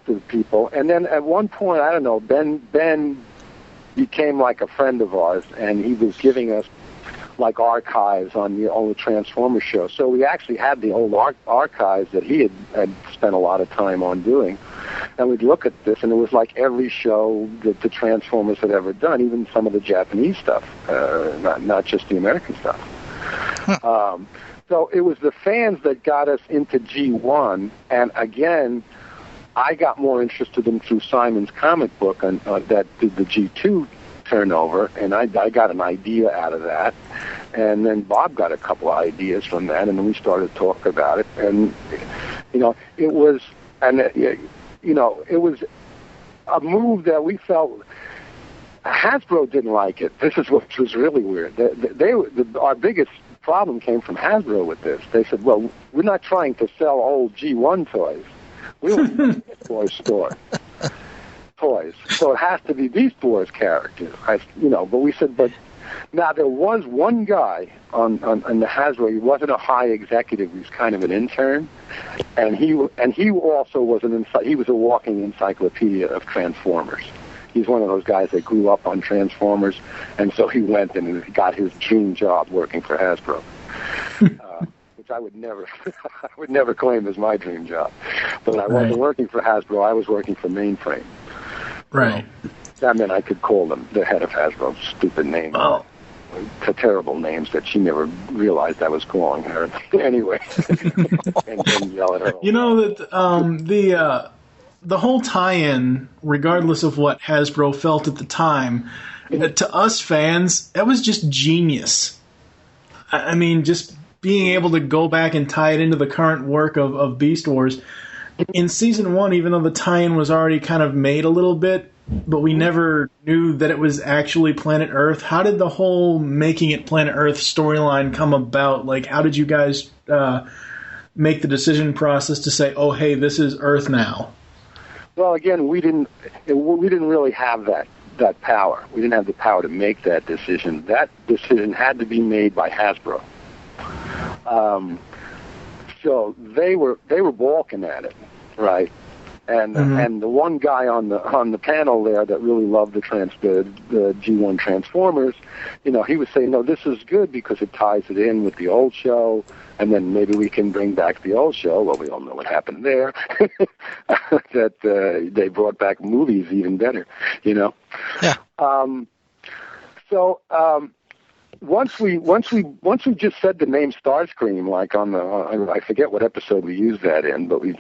to people, and then at one point, I don't know, Ben became like a friend of ours, and he was giving us like archives on the old Transformers show. So we actually had the old archives that he had spent a lot of time on doing. And we'd look at this, and it was like every show that the Transformers had ever done, even some of the Japanese stuff, not just the American stuff. So it was the fans that got us into G1, and again, I got more interested in through Simon's comic book that did the G2 turnover, and I got an idea out of that, and then Bob got a couple of ideas from that, and then we started to talk about it, and it was a move that we felt Hasbro didn't like it. This is what was really weird. Our biggest problem came from Hasbro with this. They said, well, we're not trying to sell old G1 toys. We want a toy store. Toys. So it has to be Beast Wars characters. But we said, but now there was one guy on the Hasbro. He wasn't a high executive. He was kind of an intern, and he also was he was a walking encyclopedia of Transformers. He's one of those guys that grew up on Transformers, and so he went and got his dream job working for Hasbro, which I would never claim as my dream job. But I wasn't working for Hasbro. I was working for Mainframe. Right. That meant I could call them the head of Hasbro. Stupid name. Oh. Terrible names that she never realized I was calling her. Anyway, and then yell at her. That the whole tie-in, regardless of what Hasbro felt at the time, to us fans, that was just genius. I mean, just being able to go back and tie it into the current work of Beast Wars. In Season 1, even though the tie-in was already kind of made a little bit, but we never knew that it was actually Planet Earth. How did the whole making it Planet Earth storyline come about? Like, how did you guys make the decision process to say, oh, hey, this is Earth now? Well, again, we didn't really have that power. We didn't have the power to make that decision. That decision had to be made by Hasbro. So they were balking at it, right? And and the one guy on the panel there that really loved the G1 Transformers, he was saying, no, this is good because it ties it in with the old show, and then maybe we can bring back the old show. Well, we all know what happened there. That they brought back movies even better, Yeah. Once we just said the name Starscream, like on I forget what episode we used that in, but we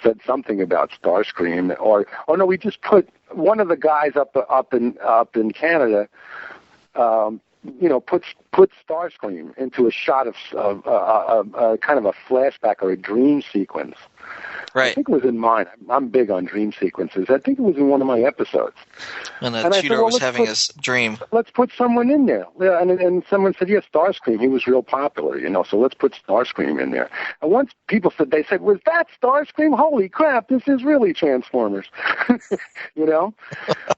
said something about Starscream, or no, we just put one of the guys up in Canada, put Starscream into a shot of kind of a flashback or a dream sequence. Right. I think it was in mine. I'm big on dream sequences. I think it was in one of my episodes. And Tudor was having his dream. Let's put someone in there. Yeah, and someone said, yeah, Starscream. He was real popular, so let's put Starscream in there. And once people said, was that Starscream? Holy crap, this is really Transformers. And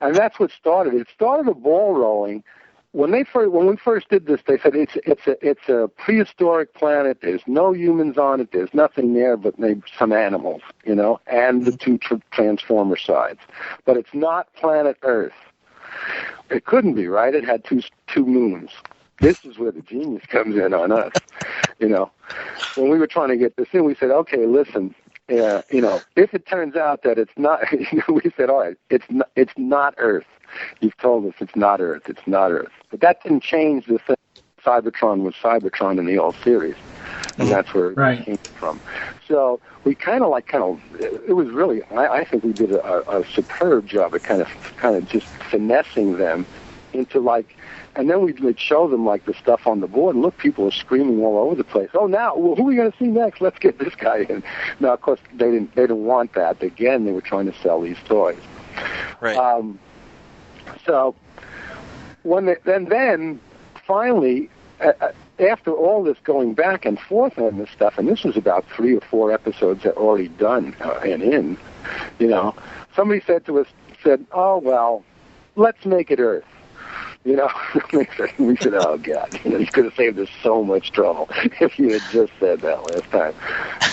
that's what started. It started a ball rolling. When we first did this, they said it's a prehistoric planet. There's no humans on it. There's nothing there but maybe some animals, and the two Transformer sides. But it's not planet Earth. It couldn't be, right? It had two moons. This is where the genius comes in on us, When we were trying to get this in, we said, okay, listen, if it turns out that it's not, we said, all right, it's not Earth. You've told us it's not Earth. It's not Earth. But that didn't change the thing. Cybertron was Cybertron in the old series, and that's where it came from. So we kind of it was really, I think we did a superb job at kind of just finessing them into like, and then we'd show them like the stuff on the board, and look, people are screaming all over the place. Oh, now, well, who are we going to see next? Let's get this guy in. Now, of course, they didn't want that. Again, they were trying to sell these toys. Right. So when then finally, after all this going back and forth on this stuff, and this was about 3 or 4 episodes that were already done and in, somebody said, oh, well, let's make it Earth. We said, oh, God, you could have saved us so much trouble if you had just said that last time.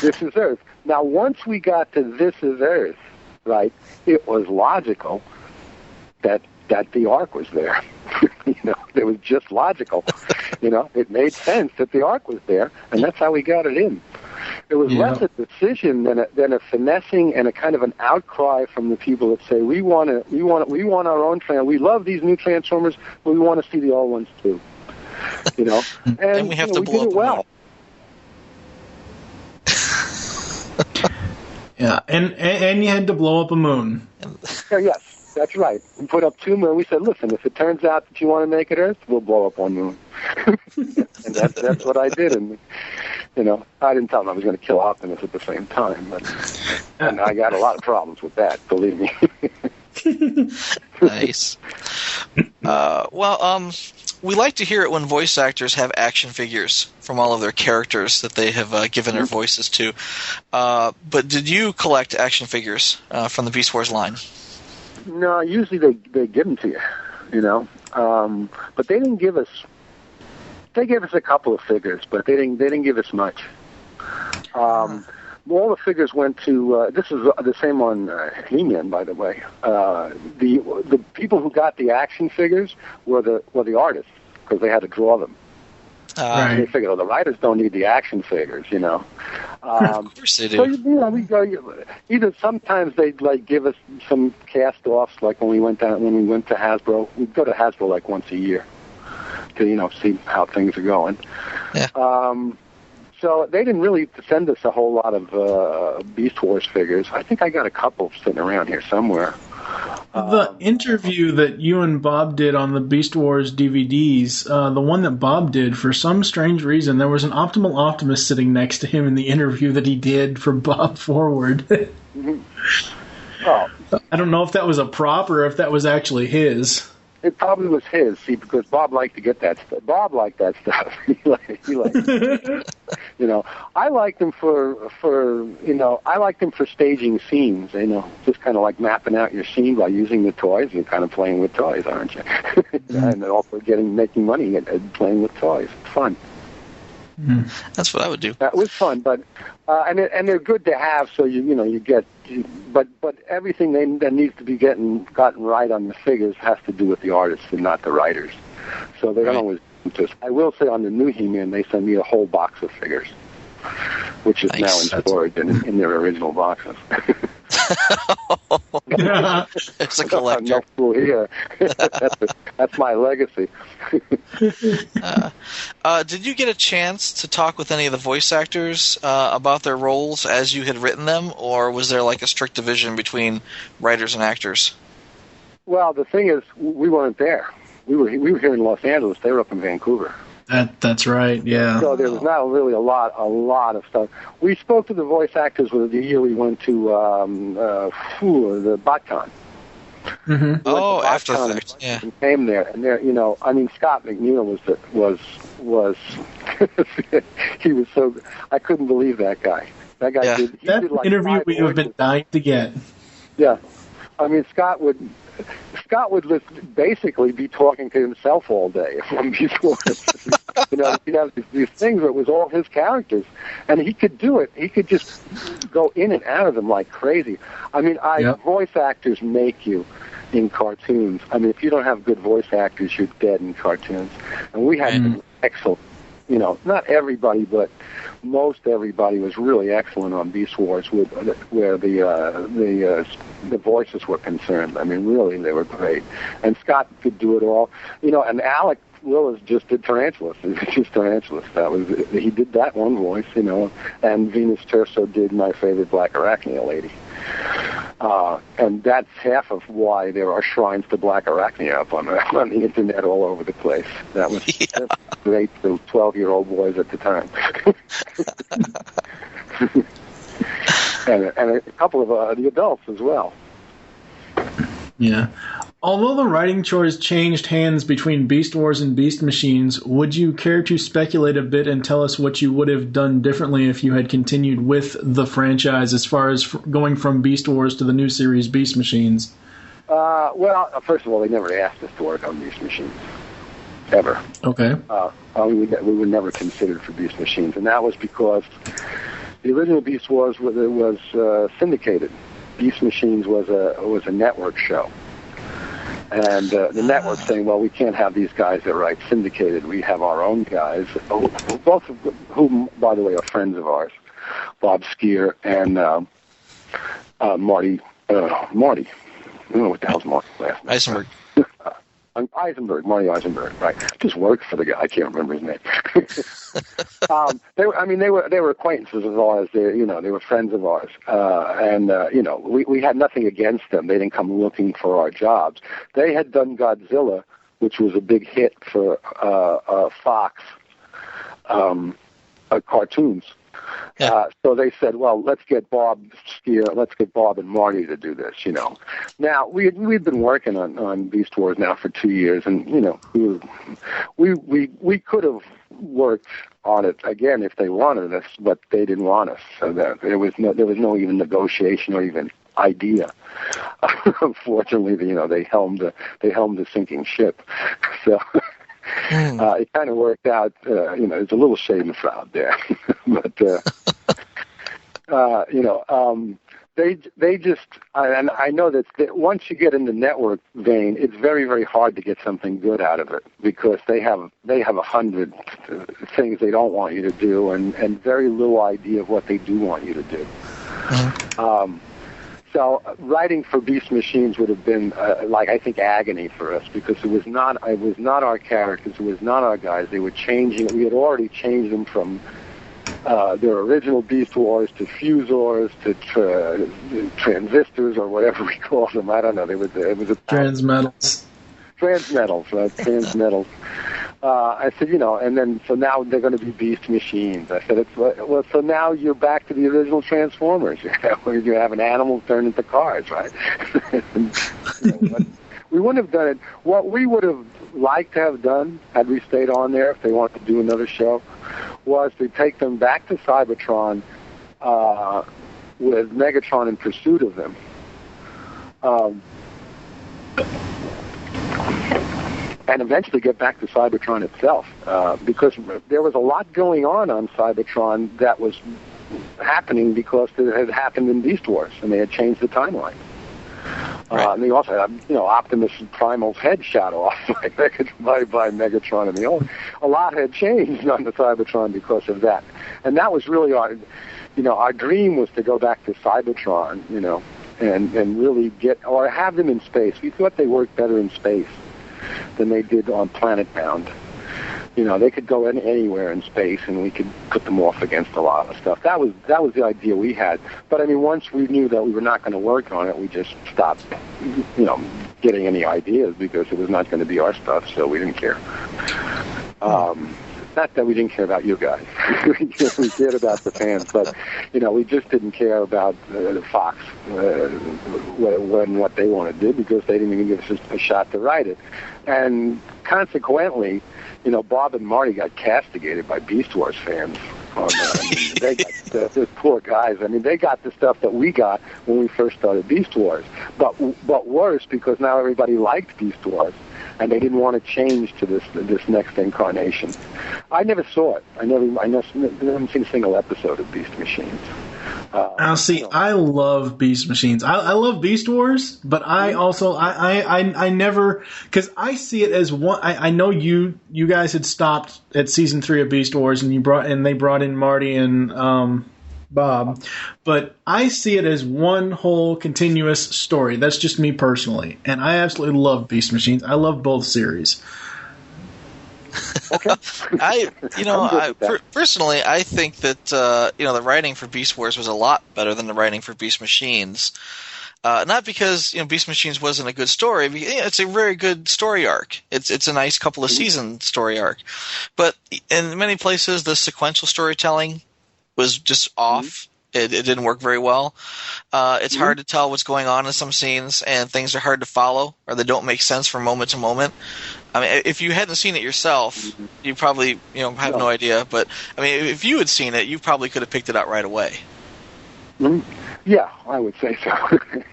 This is Earth. Now, once we got to This is Earth, right, it was logical that the Ark was there. It was just logical. It made sense that the Ark was there, and that's how we got it in. It was less a decision than a finessing and a kind of an outcry from the people that say we want our own we love these new Transformers, but we want to see the old ones too. And we have to blow did it well. Yeah, and you had to blow up a moon. Yes, that's right. We put up 2 moons. We said, listen, if it turns out that you want to make it Earth, we'll blow up 1 moon. And that's what I did. And I didn't tell them I was going to kill Optimus at the same time, and I got a lot of problems with that, believe me. Nice. We like to hear it when voice actors have action figures from all of their characters that they have given their voices to. But did you collect action figures from the Beast Wars line? No, usually they give them to you, but they didn't give us. They gave us a couple of figures, but they didn't give us much. All the figures went to. This is the same on He-Man, by the way. The people who got the action figures were the artists because they had to draw them. Right. They figured, the writers don't need the action figures, Of course they do. So we go. Either sometimes they'd give us some cast-offs, like when we went to Hasbro. We'd go to Hasbro like once a year to see how things are going. Yeah. So they didn't really send us a whole lot of Beast Wars figures. I think I got a couple sitting around here somewhere. The interview that you and Bob did on the Beast Wars DVDs, the one that Bob did, for some strange reason, there was an Optimal Optimus sitting next to him in the interview that he did for Bob Forward. Mm-hmm. Oh. I don't know if that was a prop or if that was actually his. It probably was his, because Bob liked to get that stuff. Bob liked that stuff. he liked I liked him I liked him for staging scenes, just kind of like mapping out your scene by using the toys. You're kind of playing with toys, aren't you? And also making money and playing with toys. It's fun. That's what I would do. That was fun, but and they're good to have. So you get, but everything that needs to be gotten right on the figures has to do with the artists and not the writers. So they don't always. I will say on the new He-Man, they send me a whole box of figures, which is now in storage and in their original boxes. It's a collector. No fool here. That's my legacy. Did you get a chance to talk with any of the voice actors about their roles as you had written them, or was there like a strict division between writers and actors? Well, the thing is, we weren't there. We were here in Los Angeles. They were up in Vancouver. That's right, yeah. So there was not really a lot of stuff. We spoke to the voice actors the year we went to the BotCon. Mm-hmm. Oh, after that, yeah. And came there, and there, Scott McNeil was he was so. I couldn't believe that guy. That guy did. That did like interview we have been dying to get. Yeah, Scott would basically be talking to himself all day from before. He'd have these things where it was all his characters, and he could do it. He could just go in and out of them like crazy. Voice actors make you in cartoons. If you don't have good voice actors, you're dead in cartoons. And we had excellent. Not everybody, but most everybody was really excellent on Beast Wars, where the voices were concerned. Really, they were great. And Scott could do it all. And Alec Willis just did Tarantulas. It was just Tarantulas. He did that one voice, and Venus Terso did my favorite Black Arachnia lady. And that's half of why there are shrines to Black Arachnia up on the internet all over the place. That was great for 12-year-old boys at the time. and a couple of the adults as well. Yeah. Although the writing chores changed hands between Beast Wars and Beast Machines, would you care to speculate a bit and tell us what you would have done differently if you had continued with the franchise as far as going from Beast Wars to the new series Beast Machines? Well, first of all, they never asked us to work on Beast Machines. Ever. Okay. We were never considered for Beast Machines, and that was because the original Beast Wars was syndicated. Beast Machines was a network show. And the network saying, well, we can't have these guys that write syndicated. We have our own guys, both of whom, by the way, are friends of ours, Bob Skier and Marty. I don't know what the hell's Marty's last name. Eisenberg. Marty Eisenberg, right? Just worked for the guy. I can't remember his name. They were acquaintances of ours. They were friends of ours, and we had nothing against them. They didn't come looking for our jobs. They had done Godzilla, which was a big hit for Fox cartoons. Yeah. So they said, well, let's get Bob and Marty to do this, Now, we'd been working on Beast Wars now for 2 years, and, we could have worked on it again if they wanted us, but they didn't want us. So there was no even negotiation or even idea. Unfortunately, they helmed a sinking ship. So it kind of worked out. There's a little schadenfreude there, but they just. And I know that once you get in the network vein, it's very, very hard to get something good out of it because they have 100 things they don't want you to do, and very little idea of what they do want you to do. So writing for Beast Machines would have been I think agony for us because it was not our characters, it was not our guys. They were changing. We had already changed them from their original Beast Wars to Fusors to Transistors or whatever we called them. I don't know. It was a Transmetals. Transmetals. I said, and then so now they're going to be Beast Machines. I said, so now you're back to the original Transformers, where you have an animal turned into cars, right? We wouldn't have done it. What we would have liked to have done, had we stayed on there, if they wanted to do another show, was to take them back to Cybertron with Megatron in pursuit of them. And eventually get back to Cybertron itself, because there was a lot going on Cybertron that was happening because it had happened in Beast Wars, and they had changed the timeline. Right. And they also had, Optimus Primal's head shot off by Megatron, and a lot had changed on the Cybertron because of that. And that was really our dream was to go back to Cybertron, and really have them in space. We thought they worked better in space than they did on Planet Bound. They could go anywhere in space, and we could put them off against a lot of stuff. That was the idea we had. But once we knew that we were not going to work on it, we just stopped, getting any ideas because it was not going to be our stuff. So we didn't care. Not that we didn't care about you guys. We cared about the fans, but we just didn't care about the Fox what they wanted to do because they didn't even give us a shot to write it, and consequently, Bob and Marty got castigated by Beast Wars fans. They got the poor guys. They got the stuff that we got when we first started Beast Wars, but worse because now everybody liked Beast Wars. And they didn't want to change to this next incarnation. I never saw it. I haven't seen a single episode of Beast Machines. I love Beast Machines. I love Beast Wars, but I also I never, because I see it as one. I know you guys had stopped at season 3 of Beast Wars, and they brought in Marty and Bob, but I see it as one whole continuous story. That's just me personally, and I absolutely love Beast Machines. I love both series. Okay. Personally, I think that the writing for Beast Wars was a lot better than the writing for Beast Machines. Not because Beast Machines wasn't a good story. It's a very good story arc. It's a nice couple of season story arc, but in many places the sequential storytelling was just off. It didn't work very well. It's hard to tell what's going on in some scenes, and things are hard to follow, or they don't make sense from moment to moment. I mean, if you hadn't seen it yourself, you probably have no idea. But I mean, if you had seen it, you probably could have picked it out right away. Yeah, I would say so.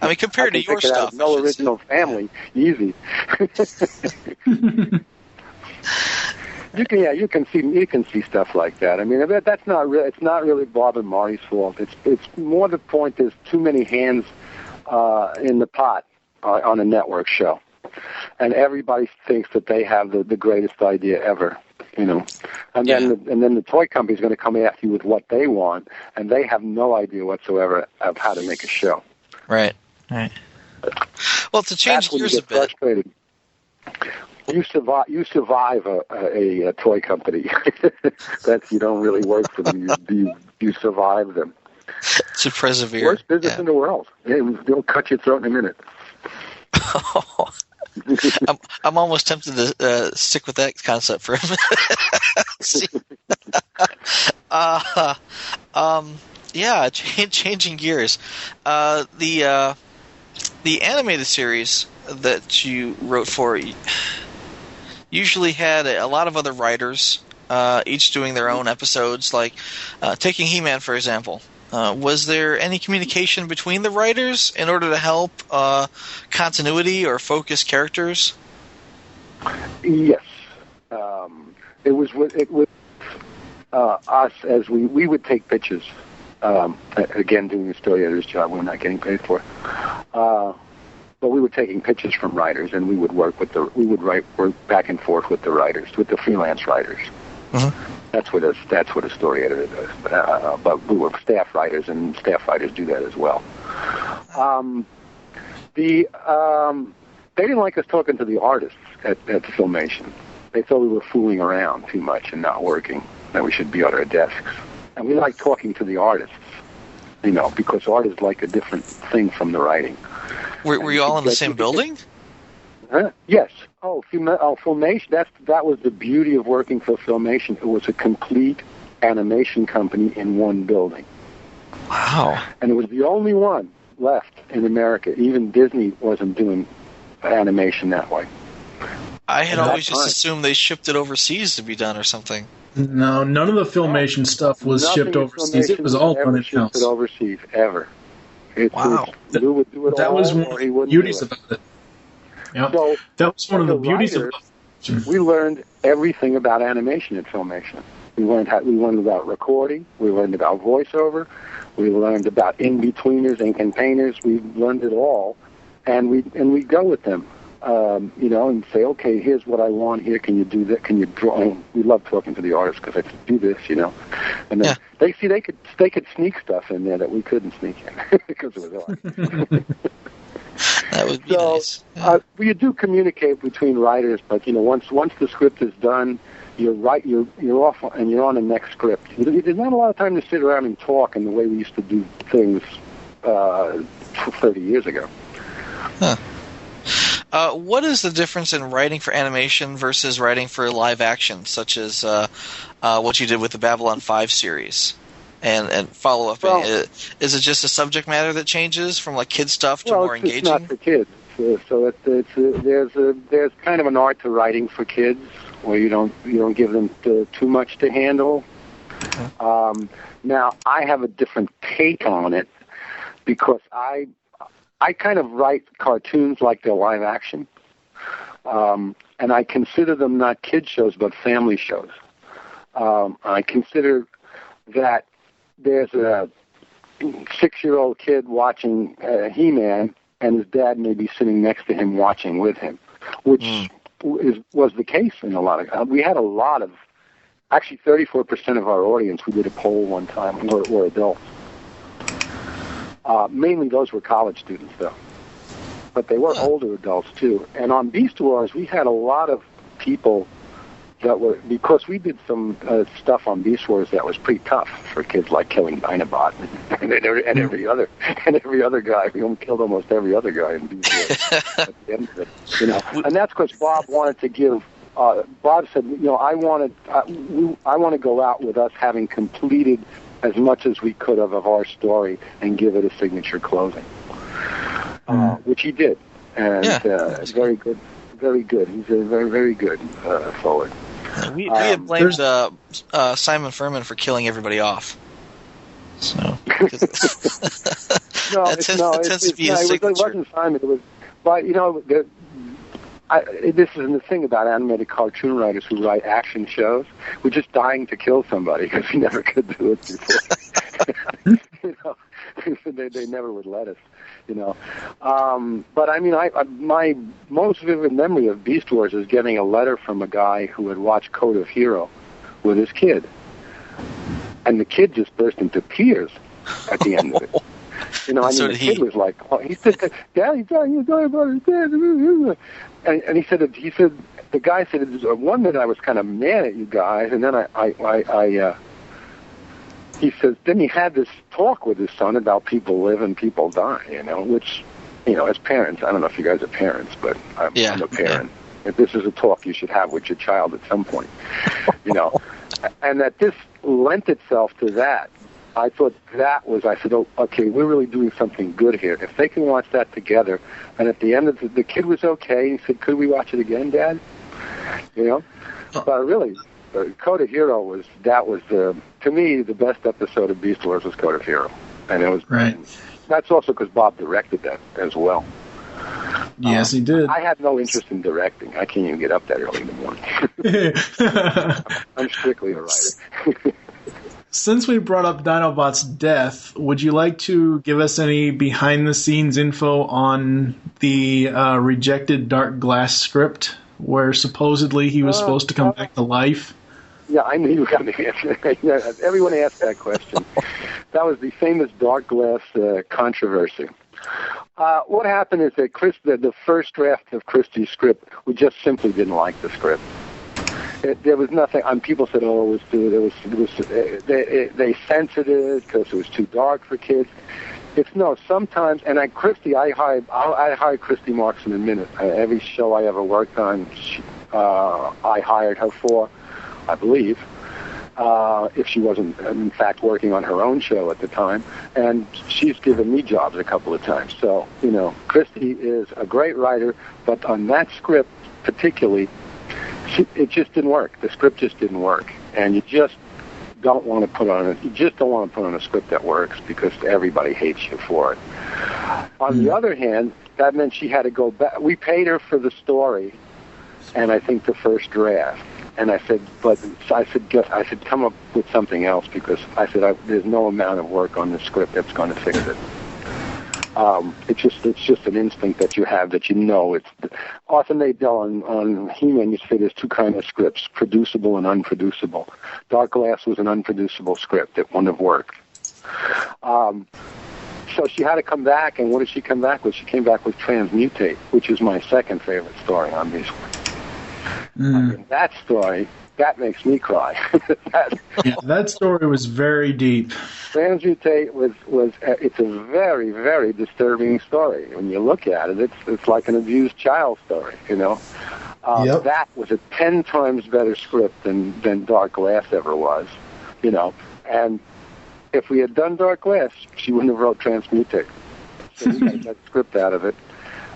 I mean, compared to your stuff, no original family, easy. You can see stuff like that. I mean, that's not really. It's not really Bob and Marty's fault. It's more the point. There's too many hands in the pot on a network show, and everybody thinks that they have the greatest idea ever. And then the toy company's going to come after you with what they want, and they have no idea whatsoever of how to make a show. Right. Well, to change gears a bit. Frustrated. You survive a toy company. You don't really work for them. You survive them. To persevere. Worst business in the world. They'll cut your throat in a minute. I'm almost tempted to stick with that concept for a minute. Changing gears. The animated series that you wrote for usually had a lot of other writers, each doing their own episodes. Like taking He-Man, for example. Was there any communication between the writers in order to help continuity or focus characters? Yes. It was with us as we would take pictures. Again, doing the story editor's job, we're not getting paid for. But we were taking pictures from writers, and we would work work back and forth with the writers, with the freelance writers. Mm-hmm. That's what a story editor does. But we were staff writers, and staff writers do that as well. They didn't like us talking to the artists at Filmation. They thought we were fooling around too much and not working, that we should be at our desks. And we like talking to the artists, because artists like a different thing from the writing. Were you all in the same building? Yes. Filmation. That was the beauty of working for Filmation. It was a complete animation company in one building. Wow. And it was the only one left in America. Even Disney wasn't doing animation that way. I had always just assumed they shipped it overseas to be done or something. No, none of the Filmation stuff was shipped overseas. It was all done in-house. Shipped overseas, ever. Wow. We would do it that all, was one of the beauties about it. Yeah, so, that was one of the beauties of it. We learned everything about animation at Filmation. We learned about recording. We learned about voiceover. We learned about in-betweeners, ink and painters. We learned it all, and we go with them, and say, okay, here's what I want here. Can you do that? Can you draw? And we love talking to the artists because they could do this, And then they could sneak stuff in there that we couldn't sneak in because it was art. That would be nice. You do communicate between writers, but once the script is done, you're off and you're on the next script. There's not a lot of time to sit around and talk in the way we used to do things 30 years ago. Huh. What is the difference in writing for animation versus writing for live action, such as what you did with the Babylon 5 series? And follow up. Well, is it just a subject matter that changes from like kid stuff to more engaging? It's not for kids. So there's kind of an art to writing for kids where you don't give them too much to handle. Okay. Now I have a different take on it because I kind of write cartoons like they're live action, and I consider them not kid shows but family shows. I consider that there's a 6-year-old kid watching He-Man, and his dad may be sitting next to him watching with him, which was the case in a lot of. We had a lot of, actually 34% of our audience. We did a poll one time were adults. Mainly those were college students, though, but they were older adults too. And on Beast Wars, we had a lot of people because we did some stuff on Beast Wars that was pretty tough for kids, like killing Dinobot and every other guy. We killed almost every other guy in Beast Wars at the end of it, And that's because Bob wanted to give. Bob said, I want to go out with us having completed as much as we could of our story and give it a signature closing, which he did, and very good. Very good. He's a very, very good forward. We had blamed Simon Furman for killing everybody off. So it tends to be his signature. It wasn't Simon. It was, but this is the thing about animated cartoon writers who write action shows. We're just dying to kill somebody because we never could do it before. They never would let us. But I mean, my most vivid memory of Beast Wars is getting a letter from a guy who had watched Code of Hero with his kid, and the kid just burst into tears at the end of it. The kid was like, he said, "Daddy, you're talking about his dad," and he said the guy said, "One minute I was kind of mad at you guys, and then he says, then he had this talk with his son about people live and people die, which, as parents, I don't know if you guys are parents, but I'm a parent. Yeah. If this is a talk you should have with your child at some point, and that this lent itself to that. I thought I said, oh, okay, we're really doing something good here. If they can watch that together, and at the end of the kid was okay, he said, could we watch it again, Dad? But really, Code of Hero was to me, the best episode of Beast Wars was Code of Hero. And it was right. That's also because Bob directed that as well. Yes, he did. I had no interest in directing. I can't even get up that early in the morning. I'm strictly a writer. Since we brought up Dinobot's death, would you like to give us any behind-the-scenes info on the rejected Dark Glass script, where supposedly he was supposed to come back to life? Yeah, I knew you were going to answer that. Everyone asked that question. That was the famous Dark Glass controversy. What happened is that the first draft of Christie's script, we just simply didn't like the script. There was nothing. People said, "Oh, they censored it because it was too dark for kids." Sometimes, and I hired Christy Marks in a minute. Every show I ever worked on, I hired her for, I believe, if she wasn't in fact working on her own show at the time, and she's given me jobs a couple of times. So Christy is a great writer, but on that script particularly, it just didn't work. The script just didn't work, and you just don't want to put on a script that works because everybody hates you for it. On the other hand, that meant she had to go back. We paid her for the story, and I think the first draft. And I said, come up with something else because I said there's no amount of work on the script that's going to fix it. It's just an instinct that you have that it's often they tell on He-Man you say there's two kinds of scripts, producible and unproducible. Dark Glass was an unproducible script. It wouldn't have worked. So she had to come back, and what did she come back with? She came back with Transmutate, which is my second favorite story on these ones. I mean, that story, that makes me cry. That story was very deep. Transmutate it's a very, very disturbing story. When you look at it, it's like an abused child story, Yep. That was a 10 times better script than Dark Glass ever was, And if we had done Dark Glass, she wouldn't have wrote Transmutate. So we got that script out of it.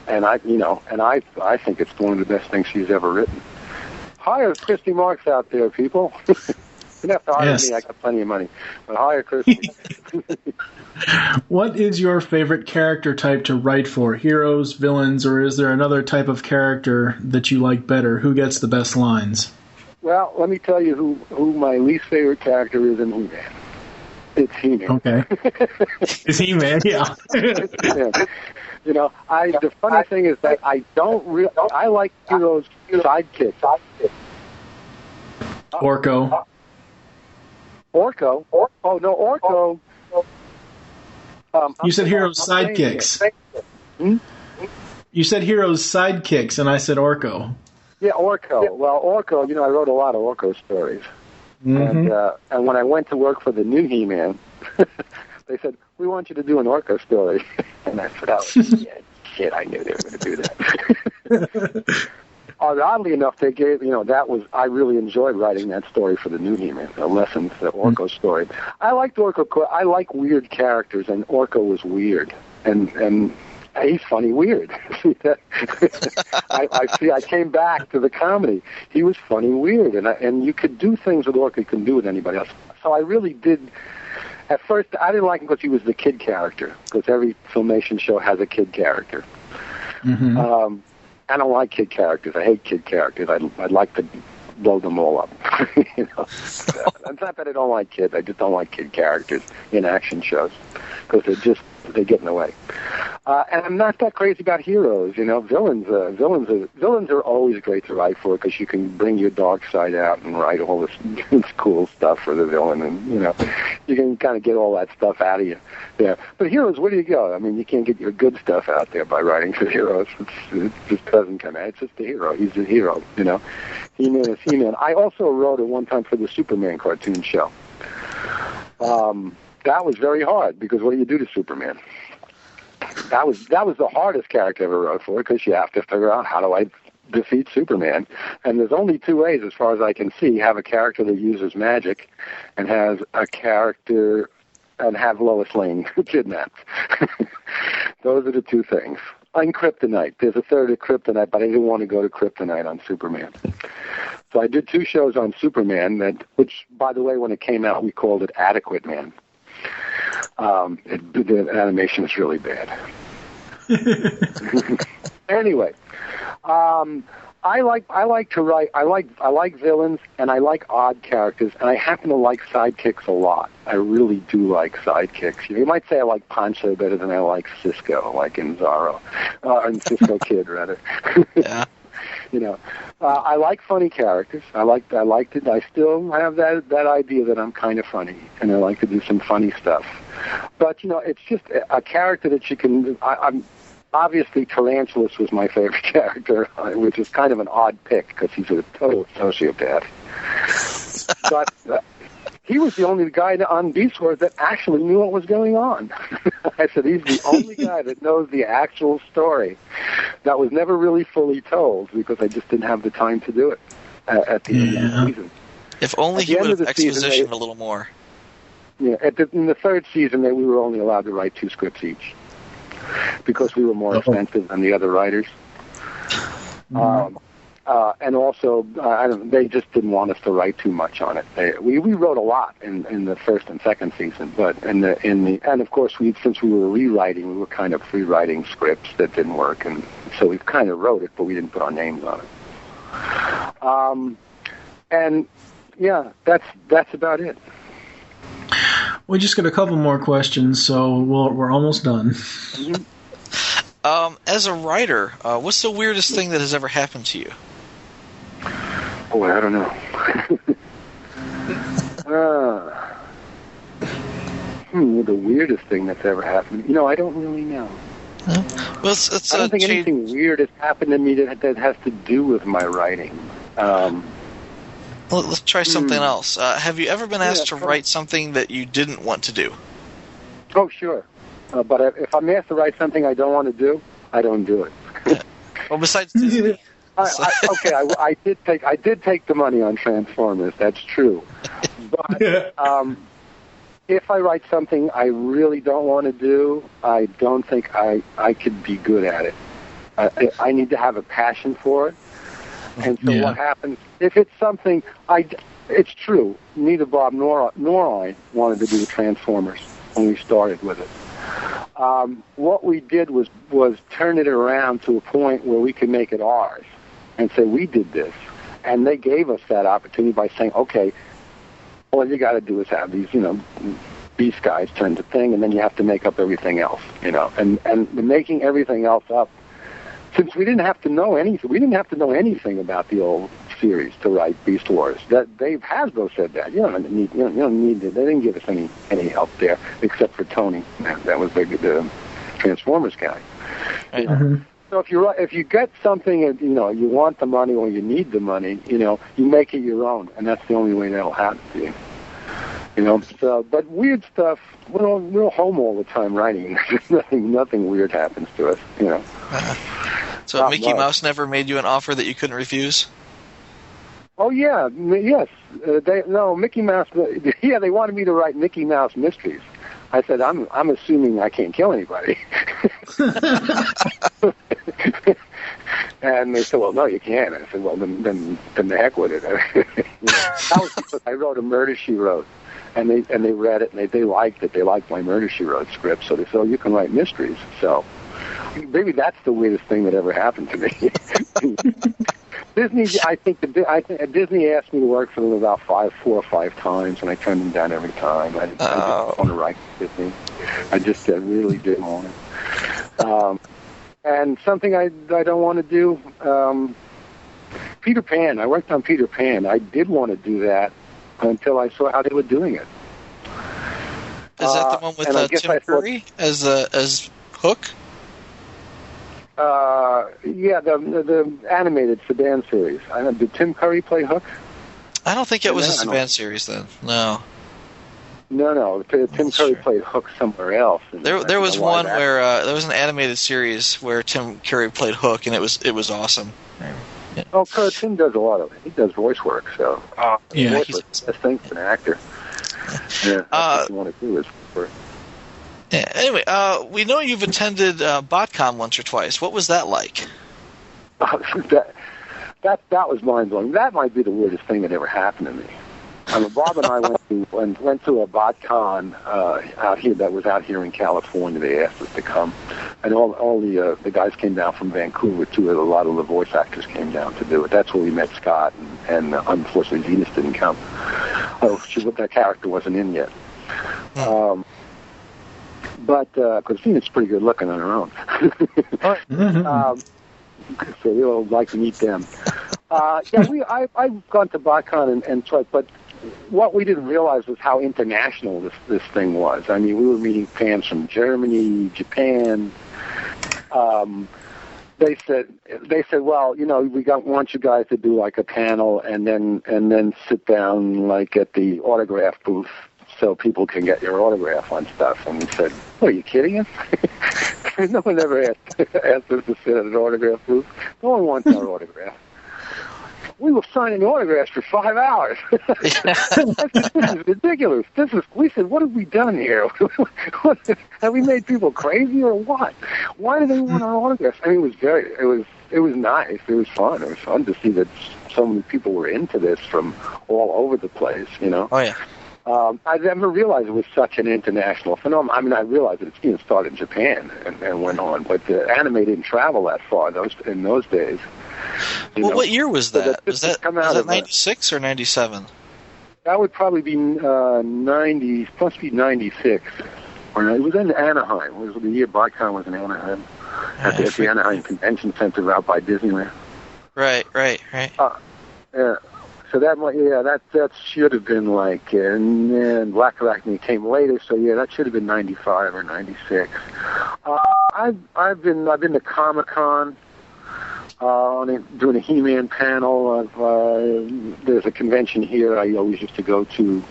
And I think it's one of the best things she's ever written. Hire Christy Marks out there, people. You don't have to hire me. I got plenty of money. But hire Christy. What is your favorite character type to write for? Heroes, villains, or is there another type of character that you like better? Who gets the best lines? Well, let me tell you who my least favorite character is in He-Man. It's He-Man. Okay. It's He-Man, yeah. The funny thing is that I like Hero's sidekick. Orko. Orko? Oh, no, Orko. You said Hero's sidekicks. You said Hero's sidekicks, and I said Orko. Yeah, Orko. Well, Orko, I wrote a lot of Orko stories. Mm-hmm. And when I went to work for the new He-Man, they said, we want you to do an Orko story. And I said, oh, shit, I knew they were going to do that. Oddly enough, they gave, I really enjoyed writing that story for the new He-Man, the Lessons, the Orko story. I liked Orko. I like weird characters, and Orko was weird. And he's funny weird. I came back to the comedy. He was funny weird, and you could do things with Orko you couldn't do with anybody else. So I really did. At first, I didn't like him because he was the kid character, because every Filmation show has a kid character. Mm-hmm. I don't like kid characters. I hate kid characters. I'd like to blow them all up. It's not that I don't like kids. I just don't like kid characters in action shows because they get in the way. And I'm not that crazy about heroes. Villains are always great to write for because you can bring your dark side out and write all this cool stuff for the villain, and you can kind of get all that stuff out of you there. But heroes, where do you go? I mean, you can't get your good stuff out there by writing for heroes. It just doesn't come out. It's just the hero. He's the hero. He-Man is He-Man. I also wrote at one time for the Superman cartoon show. That was very hard because what do you do to Superman? That was the hardest character I ever wrote for because you have to figure out how do I defeat Superman. And there's only two ways, as far as I can see: have a character that uses magic, and has a character and have Lois Lane kidnapped. Those are the two things. And Kryptonite. There's a third of Kryptonite, but I didn't want to go to Kryptonite on Superman. So I did two shows on Superman, which, by the way, when it came out, we called it Adequate Man. The animation is really bad. Anyway, I like to write. I like villains, and I like odd characters, and I happen to like sidekicks a lot. I really do like sidekicks. You might say I like Pancho better than I like Cisco, like in Zorro, and Cisco Kid rather. Yeah. I like funny characters. I liked it. I still have that idea that I'm kind of funny, and I like to do some funny stuff. But it's just a character that you can. I'm obviously Tarantulas was my favorite character, which is kind of an odd pick because he's a total sociopath. But he was the only guy on Beast Wars that actually knew what was going on. I said, he's the only guy that knows the actual story that was never really fully told because I just didn't have the time to do it at the end of the season. If only he would have expositioned a little more. Yeah, in the third season, we were only allowed to write 2 scripts each because we were more expensive than the other writers. Mm-hmm. And also, they just didn't want us to write too much on it. We wrote a lot in the first and second season, but and of course since we were rewriting, we were kind of rewriting scripts that didn't work, and so we kind of wrote it, but we didn't put our names on it. And yeah, that's about it. We just got a couple more questions, so we're almost done. Mm-hmm. As a writer, what's the weirdest thing that has ever happened to you? Oh, I don't know. The weirdest thing that's ever happened. I don't really know. Well, I don't think anything weird has happened to me that has to do with my writing. Well, let's try something else. Have you ever been asked to write something that you didn't want to do? Oh, sure. But if I'm asked to write something I don't want to do, I don't do it. Well, besides Disney. I did take the money on Transformers. That's true. But if I write something I really don't want to do, I don't think I could be good at it. I need to have a passion for it. And so what happens, if it's something, it's true, neither Bob nor I wanted to do the Transformers when we started with it. What we did was turn it around to a point where we could make it ours and say, we did this. And they gave us that opportunity by saying, okay, all you got to do is have these, Beast guys turn the thing, and then you have to make up everything else, And making everything else up, since we didn't have to know anything about the old series to write Beast Wars. That Hasbro said that you don't need to, they didn't give us any help there except for Tony. That was the Transformers guy. Mm-hmm. So if you get something and you want the money or you need the money, you make it your own, and that's the only way that'll happen to you. So, but weird stuff. We're home all the time writing. nothing weird happens to us. So Not Mickey much. Mouse never made you an offer that you couldn't refuse? Oh yeah, yes. Mickey Mouse. Yeah, they wanted me to write Mickey Mouse mysteries. I said, I'm assuming I can't kill anybody. And they said, well, no, you can't. I said, well, then the heck with it. That was because I wrote a Murder, She Wrote, and they read it and they liked it. They liked my Murder, She Wrote script, so they said, oh, you can write mysteries. So maybe that's the weirdest thing that ever happened to me. Disney, I think Disney asked me to work for them about 4 or 5 times, and I turned them down every time. I didn't want to write for Disney. I just really didn't want it. And something I don't want to do, Peter Pan. I worked on Peter Pan. I did want to do that until I saw how they were doing it. Is that the one with Tim Curry as Hook? Yeah, the animated Saban series. Did Tim Curry play Hook? I don't think it was a Saban series then. No. No. Tim Curry played Hook somewhere else. There was one where there was an animated series where Tim Curry played Hook, and it was awesome. Yeah. Oh, Tim does a lot of it. He does voice work, so voice work is the best thing for an actor. Yeah, that's what you want to do is work. Yeah, anyway, we know you've attended BotCon once or twice. What was that like? That was mind blowing. That might be the weirdest thing that ever happened to me. Bob and I went to a BotCon out here that was out here in California. They asked us to come, and all the guys came down from Vancouver too. A lot of the voice actors came down to do it. That's where we met Scott, and unfortunately Venus didn't come. That character wasn't in yet. But because Venus is pretty good looking on her own, so we all like to meet them. I've gone to BotCon and tried, but what we didn't realize was how international this thing was. I mean, we were meeting fans from Germany, Japan. They said, well, we want you guys to do like a panel and then sit down like at the autograph booth so people can get your autograph on stuff. And we said, oh, are you kidding us? No one ever asked us to sit at an autograph booth. No one wants our autograph. We were signing autographs for 5 hours. This is ridiculous. We said, what have we done here? Have we made people crazy or what? Why do they want our autographs? I mean, it was nice. It was fun. It was fun to see that so many people were into this from all over the place, Oh, yeah. I never realized it was such an international phenomenon. I mean, I realized that it's being started in Japan and went on, but the anime didn't travel that far in those days. What year was that? Was that 96 or 97? That would probably be 90, supposed to be 96. Or it was in Anaheim. It was the year BotCon was in Anaheim, at the Anaheim Convention Center out by Disneyland. Right. Yeah. So that should have been like, and then Black Arachne came later. So yeah, that should have been 95 or 96. I've been to Comic-Con. Doing a He-Man panel. There's a convention here I always used to go to,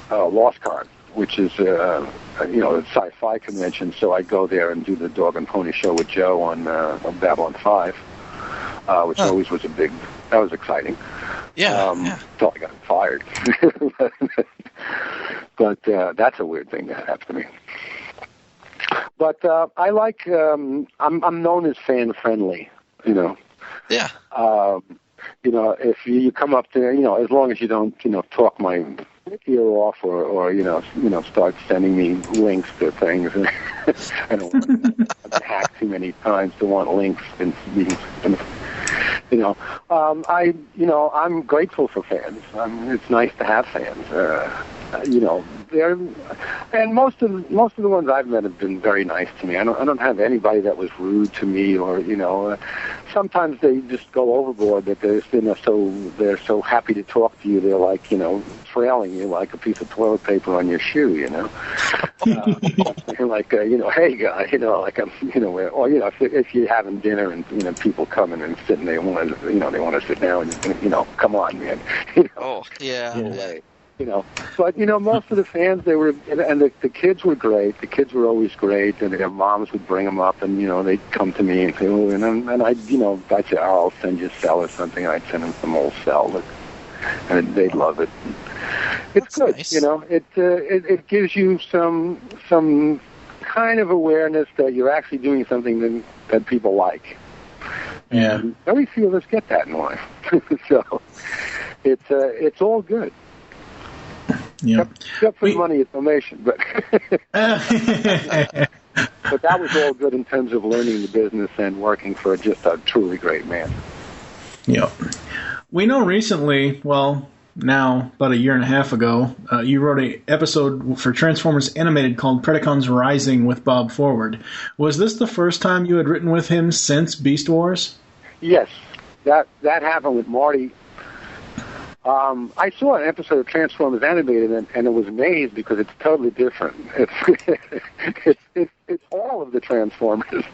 LostCon, which is a sci-fi convention. So I go there and do the Dog and Pony show with Joe on Babylon 5, which always was that was exciting. Yeah. Until I got fired. But that's a weird thing that happened to me. But I like. I'm known as fan friendly. Yeah. If you come up there, as long as you don't, talk my ear off or start sending me links to things. I don't want to hack too many times to want links and I'm grateful for fans. It's nice to have fans. and most of the ones I've met have been very nice to me. I don't have anybody that was rude to me, or sometimes they just go overboard. That they're so happy to talk to you. They're like trailing you like a piece of toilet paper on your shoe. Like hey guy, like I'm or if you're having dinner and people coming and sitting, they want to sit down and come on man. Oh yeah. But most of the fans, they were, and the kids were great. The kids were always great, and their moms would bring them up, and they'd come to me and say, oh, and I'd say, oh, I'll send you a cell or something. And I'd send them some old cell, and they'd love it. It's That's good, nice. It gives you some kind of awareness that you're actually doing something that people like. Yeah. And very few of us get that in life, so it's all good. Yeah. Except for the money information, but but that was all good in terms of learning the business and working for just a truly great man. Yeah. We know recently, well, now about a year and a half ago, you wrote an episode for Transformers Animated called Predacons Rising with Bob Forward. Was this the first time you had written with him since Beast Wars? Yes, that happened with Marty. I saw an episode of Transformers Animated, and it was amazed because it's totally different. It's all of the Transformers.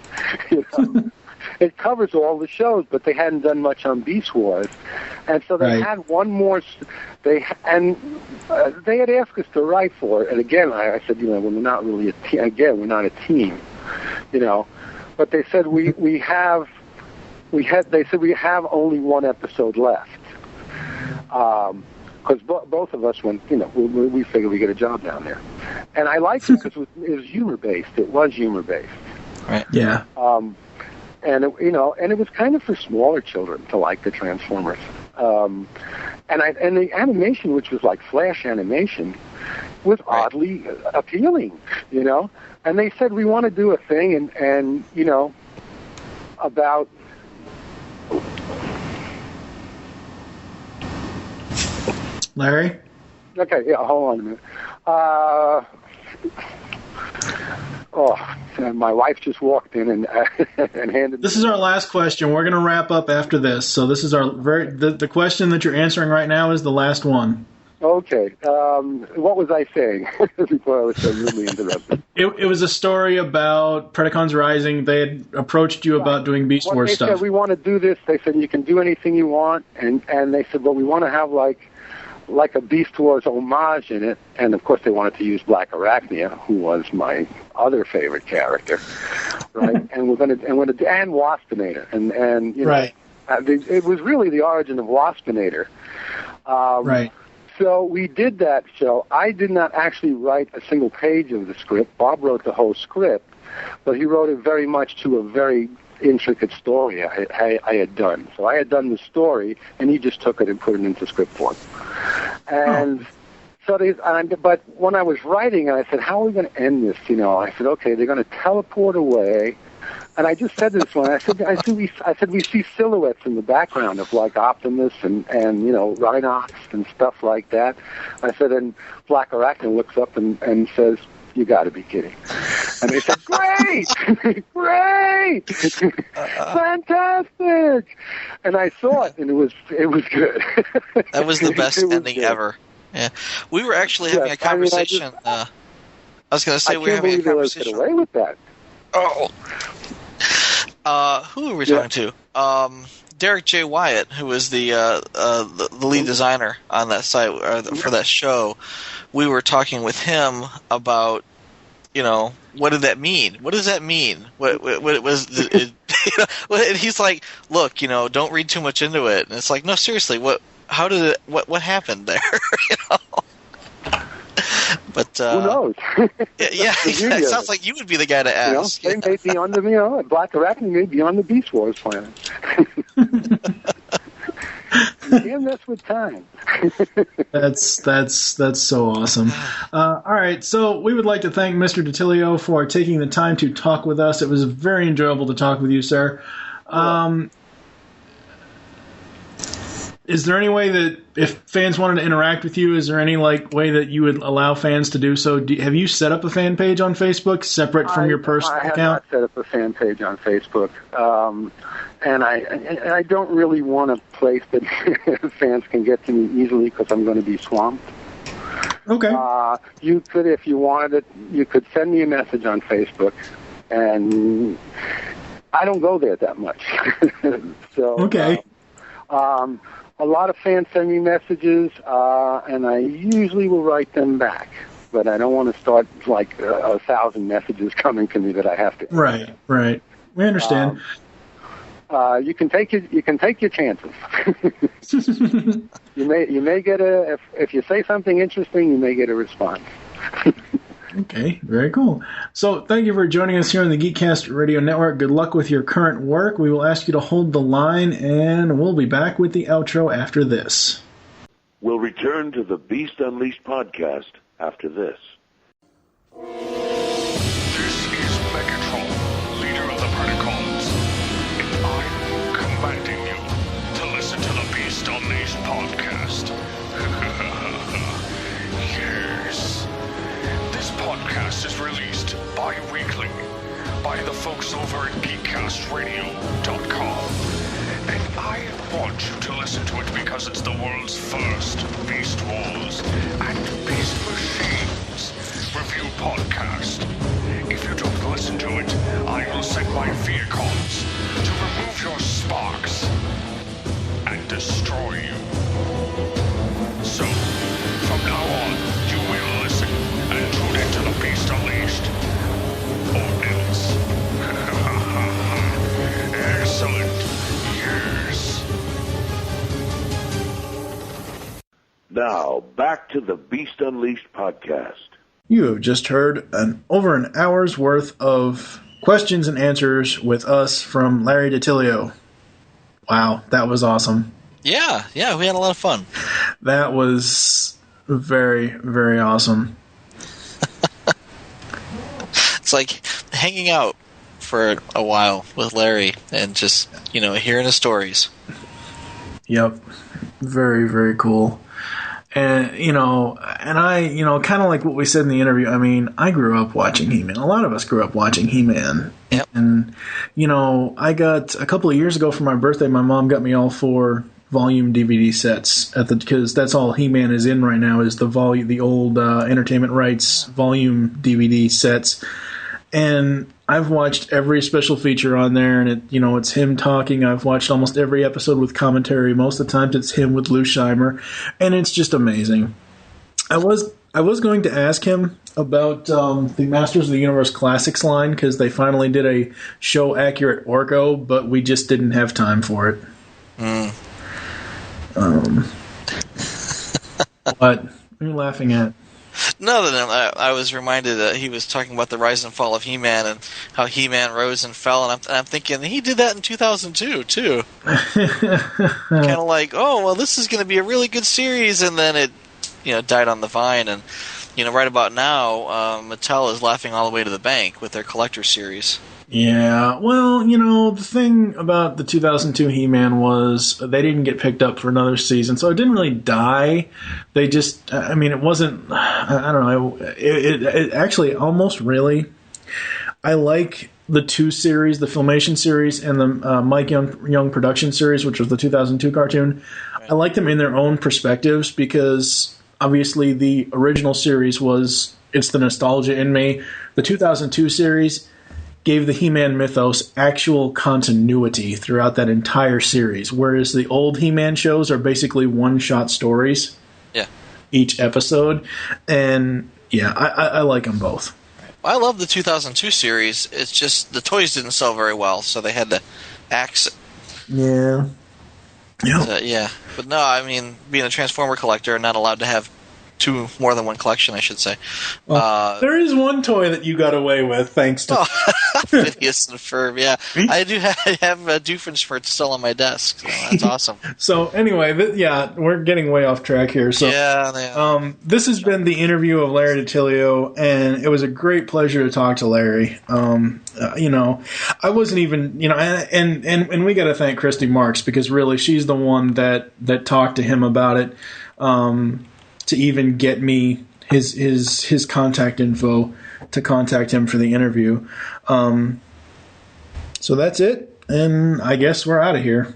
It covers all the shows, but they hadn't done much on Beast Wars, and so they had one more. They had asked us to write for it, and again, I said, we're not really a team. Again, we're not a team, But they said we have only one episode left. Because both of us went, we figured we get a job down there, and I liked it because it was humor based. It was humor based, right? Yeah. And it was kind of for smaller children to like the Transformers, and the animation, which was like flash animation, was oddly appealing, And they said we want to do a thing, and about. Larry? Okay, yeah, hold on a minute. My wife just walked in and handed. This is our last question. We're going to wrap up after this. So this is the question that you're answering right now is the last one. Okay. What was I saying before I was so rudely interrupted? It was a story about Predacons Rising. They had approached you about doing Beast Wars stuff. They said, we want to do this. They said, you can do anything you want. And they said, well, we want to have like a Beast Wars homage in it, and of course they wanted to use Black Arachnia, who was my other favorite character, right? and Waspinator, and right. It was really the origin of Waspinator, right? So we did that show. I did not actually write a single page of the script. Bob wrote the whole script, but he wrote it very much to a very intricate story I had done. So I had done the story, and he just took it and put it into script form. And but when I was writing, I said, how are we going to end this? I said, okay, they're going to teleport away. And I just said this one. I said we see silhouettes in the background of like Optimus and Rhinox and stuff like that. I said, and Black Arachnia looks up and says, you got to be kidding. And they said, great, great, fantastic. And I saw it, and it was good. That was the best ending ever. Yeah, we were actually having a conversation. I was going to say we were having a conversation. Get away with that. Who were we talking to? Derek J. Wyatt, who was the lead designer on that site for that show. We were talking with him about, what did that mean? What does that mean? What was and he's like, look, don't read too much into it. And it's like, no, seriously, what happened there? But who knows? yeah, it sounds like you would be the guy to ask. They may be on the Black Arachnia may be on the Beast Wars planet. You can't mess with time. That's so awesome. All right, so we would like to thank Mr. DiTillio for taking the time to talk with us. It was very enjoyable to talk with you, sir. Is there any way that if fans wanted to interact with you, is there any way that you would allow fans to do so? Have you set up a fan page on Facebook separate from your personal account? I have not set up a fan page on Facebook, and I don't really want a place that fans can get to me easily because I'm going to be swamped. Okay. You could, if you wanted it, you could send me a message on Facebook, and I don't go there that much. So okay. A lot of fans send me messages, and I usually will write them back. But I don't want to start 1,000 messages coming to me that I have to. Right. We understand. You can take your chances. You may get if you say something interesting, you may get a response. Okay, very cool. So thank you for joining us here on the Geekcast Radio Network. Good luck with your current work. We will ask you to hold the line, and we'll be back with the outro after this. We'll return to the Beast Unleashed podcast after this. This is Megatron, leader of the Predacons, and I'm commanding you to listen to the Beast Unleashed podcast. Yes. This podcast is released bi-weekly by the folks over at GeekCastRadio.com. And I want you to listen to it because it's the world's first Beast Wars and Beast Machines review podcast. If you don't listen to it, I will send my vehicles to remove your sparks and destroy you. So, from now on, you will listen and tune into the Beast Unleashed. Or else. Excellent. Yes. Now, back to the Beast Unleashed podcast. You have just heard over an hour's worth of questions and answers with us from Larry DiTillio. Wow, that was awesome. Yeah, we had a lot of fun. That was very, very awesome. It's like hanging out for a while with Larry and just, hearing his stories. Yep. Very, very cool. And, I, kind of like what we said in the interview, I mean, I grew up watching He-Man. A lot of us grew up watching He-Man. Yep. And, I got, a couple of years ago for my birthday, my mom got me all 4 volume DVD sets because that's all He-Man is in right now is the old Entertainment Rights volume DVD sets. And I've watched every special feature on there, and it's him talking. I've watched almost every episode with commentary. Most of the times it's him with Lou Scheimer, and it's just amazing. I was going to ask him about the Masters of the Universe Classics line because they finally did a show accurate Orko, but we just didn't have time for it. What are you laughing at? No, I was reminded that he was talking about the rise and fall of He-Man and how He-Man rose and fell, and I'm thinking he did that in 2002 too. Kind of like, oh well, this is going to be a really good series, and then it, died on the vine, and right about now, Mattel is laughing all the way to the bank with their collector series. Yeah, well, the thing about the 2002 He-Man was they didn't get picked up for another season, so it didn't really die. They just, it wasn't, I don't know, it actually almost really, I like the 2 series, the Filmation series and the Mike Young production series, which was the 2002 cartoon. Right. I like them in their own perspectives because obviously the original series it's the nostalgia in me. The 2002 series gave the He-Man mythos actual continuity throughout that entire series, whereas the old He-Man shows are basically one-shot stories. Yeah. Each episode. And, yeah, I like them both. I love the 2002 series. It's just the toys didn't sell very well, so they had to axe it. Yeah. Yeah. But no, being a Transformer collector, I'm not allowed to have more than one collection, I should say. Well, there is one toy that you got away with, thanks to... Phineas and Ferb, yeah. I do have Doofenshmirtz still on my desk. So that's awesome. So anyway, we're getting way off track here. So this has been the interview of Larry DiTillio, and it was a great pleasure to talk to Larry. I wasn't even, and we got to thank Christy Marks, because really she's the one that talked to him about it, to even get me his contact info to contact him for the interview. So that's it, and I guess we're out of here.